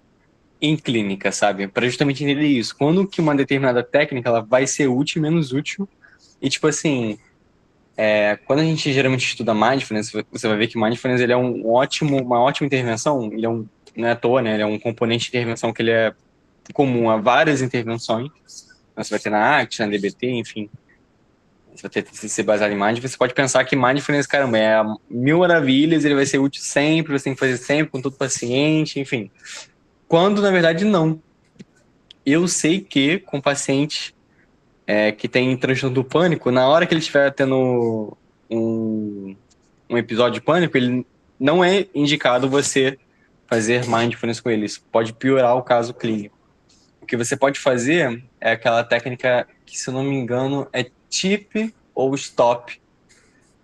em clínica, sabe? Para justamente entender isso. Quando que uma determinada técnica ela vai ser útil e menos útil. E, tipo assim, quando a gente geralmente estuda mindfulness, você vai ver que mindfulness ele é uma ótima intervenção. Ele não é à toa, né? Ele é um componente de intervenção que ele é comum a várias intervenções. Você vai ter na ACT, na DBT, enfim. Você vai ter TCC baseado em mindfulness. Você pode pensar que mindfulness, caramba, é mil maravilhas, ele vai ser útil sempre, você tem que fazer sempre com todo paciente, enfim. Quando, na verdade, não. Eu sei que com pacientes que tem transtorno do pânico, na hora que ele estiver tendo um episódio de pânico, ele não é indicado você fazer mindfulness com ele. Isso pode piorar o caso clínico. O que você pode fazer é aquela técnica que, se eu não me engano, é tip ou stop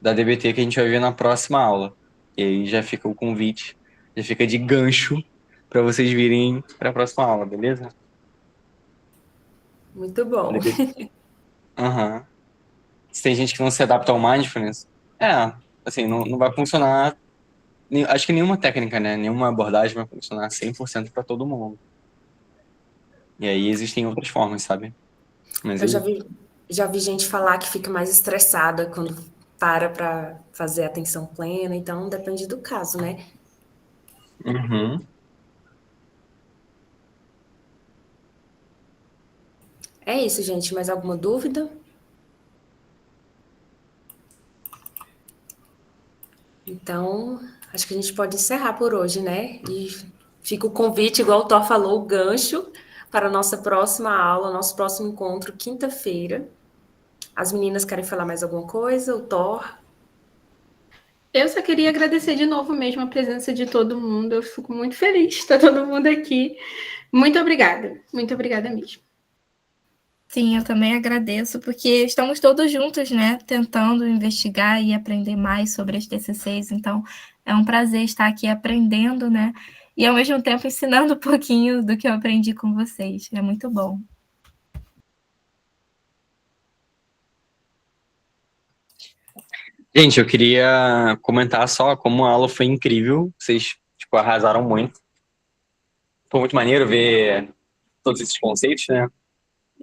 da DBT que a gente vai ver na próxima aula. E aí já fica o convite, já fica de gancho para vocês virem para a próxima aula, beleza? Muito bom. Aham. Se tem gente que não se adapta ao mindfulness, assim, não vai funcionar. Acho que nenhuma técnica, né? Nenhuma abordagem vai funcionar 100% para todo mundo. E aí existem outras formas, sabe? Mas Eu já vi gente falar que fica mais estressada quando para fazer atenção plena, então depende do caso, né? Uhum. É isso, gente. Mais alguma dúvida? Então, acho que a gente pode encerrar por hoje, né? E fica o convite, igual o Thor falou, o gancho para a nossa próxima aula, nosso próximo encontro, quinta-feira. As meninas querem falar mais alguma coisa? O Thor? Eu só queria agradecer de novo mesmo a presença de todo mundo. Eu fico muito feliz de estar todo mundo aqui. Muito obrigada mesmo. Sim, eu também agradeço, porque estamos todos juntos, né, tentando investigar e aprender mais sobre as TCCs, então é um prazer estar aqui aprendendo, né, e ao mesmo tempo ensinando um pouquinho do que eu aprendi com vocês, é muito bom. Gente, eu queria comentar só como a aula foi incrível, vocês, tipo, arrasaram muito. Foi muito maneiro ver todos esses conceitos, né?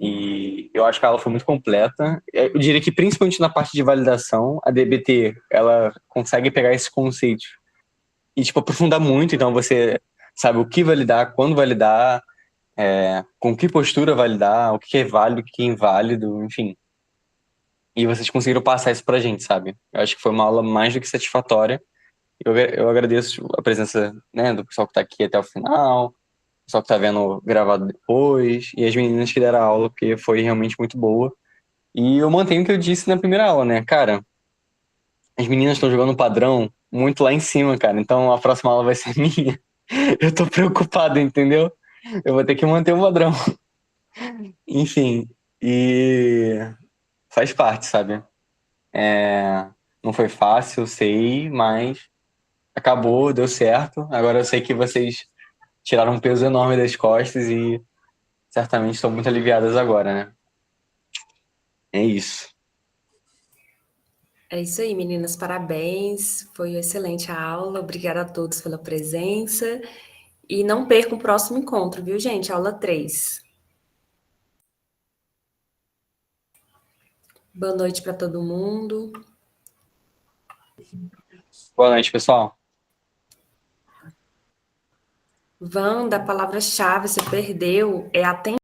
E eu acho que a aula foi muito completa. Eu diria que principalmente na parte de validação, a DBT, ela consegue pegar esses conceitos e, tipo, aprofundar muito. Então você sabe o que validar, quando validar, com que postura validar, o que é válido, o que é inválido, enfim. E vocês conseguiram passar isso pra gente, sabe? Eu acho que foi uma aula mais do que satisfatória. Eu agradeço a presença, né, do pessoal que tá aqui até o final, pessoal que tá vendo gravado depois, e as meninas que deram a aula, porque foi realmente muito boa. E eu mantenho o que eu disse na primeira aula, né? Cara, as meninas estão jogando padrão muito lá em cima, cara. Então a próxima aula vai ser minha. Eu tô preocupado, entendeu? Eu vou ter que manter o padrão. Enfim, e faz parte, sabe? Não foi fácil, eu sei, mas acabou, deu certo. Agora eu sei que vocês tiraram um peso enorme das costas e certamente estão muito aliviadas agora, né? É isso. É isso aí, meninas, parabéns. Foi excelente a aula. Obrigada a todos pela presença. E não percam o próximo encontro, viu, gente? Aula 3. Boa noite para todo mundo. Boa noite, pessoal. Wanda, a palavra-chave, você perdeu, é atenção.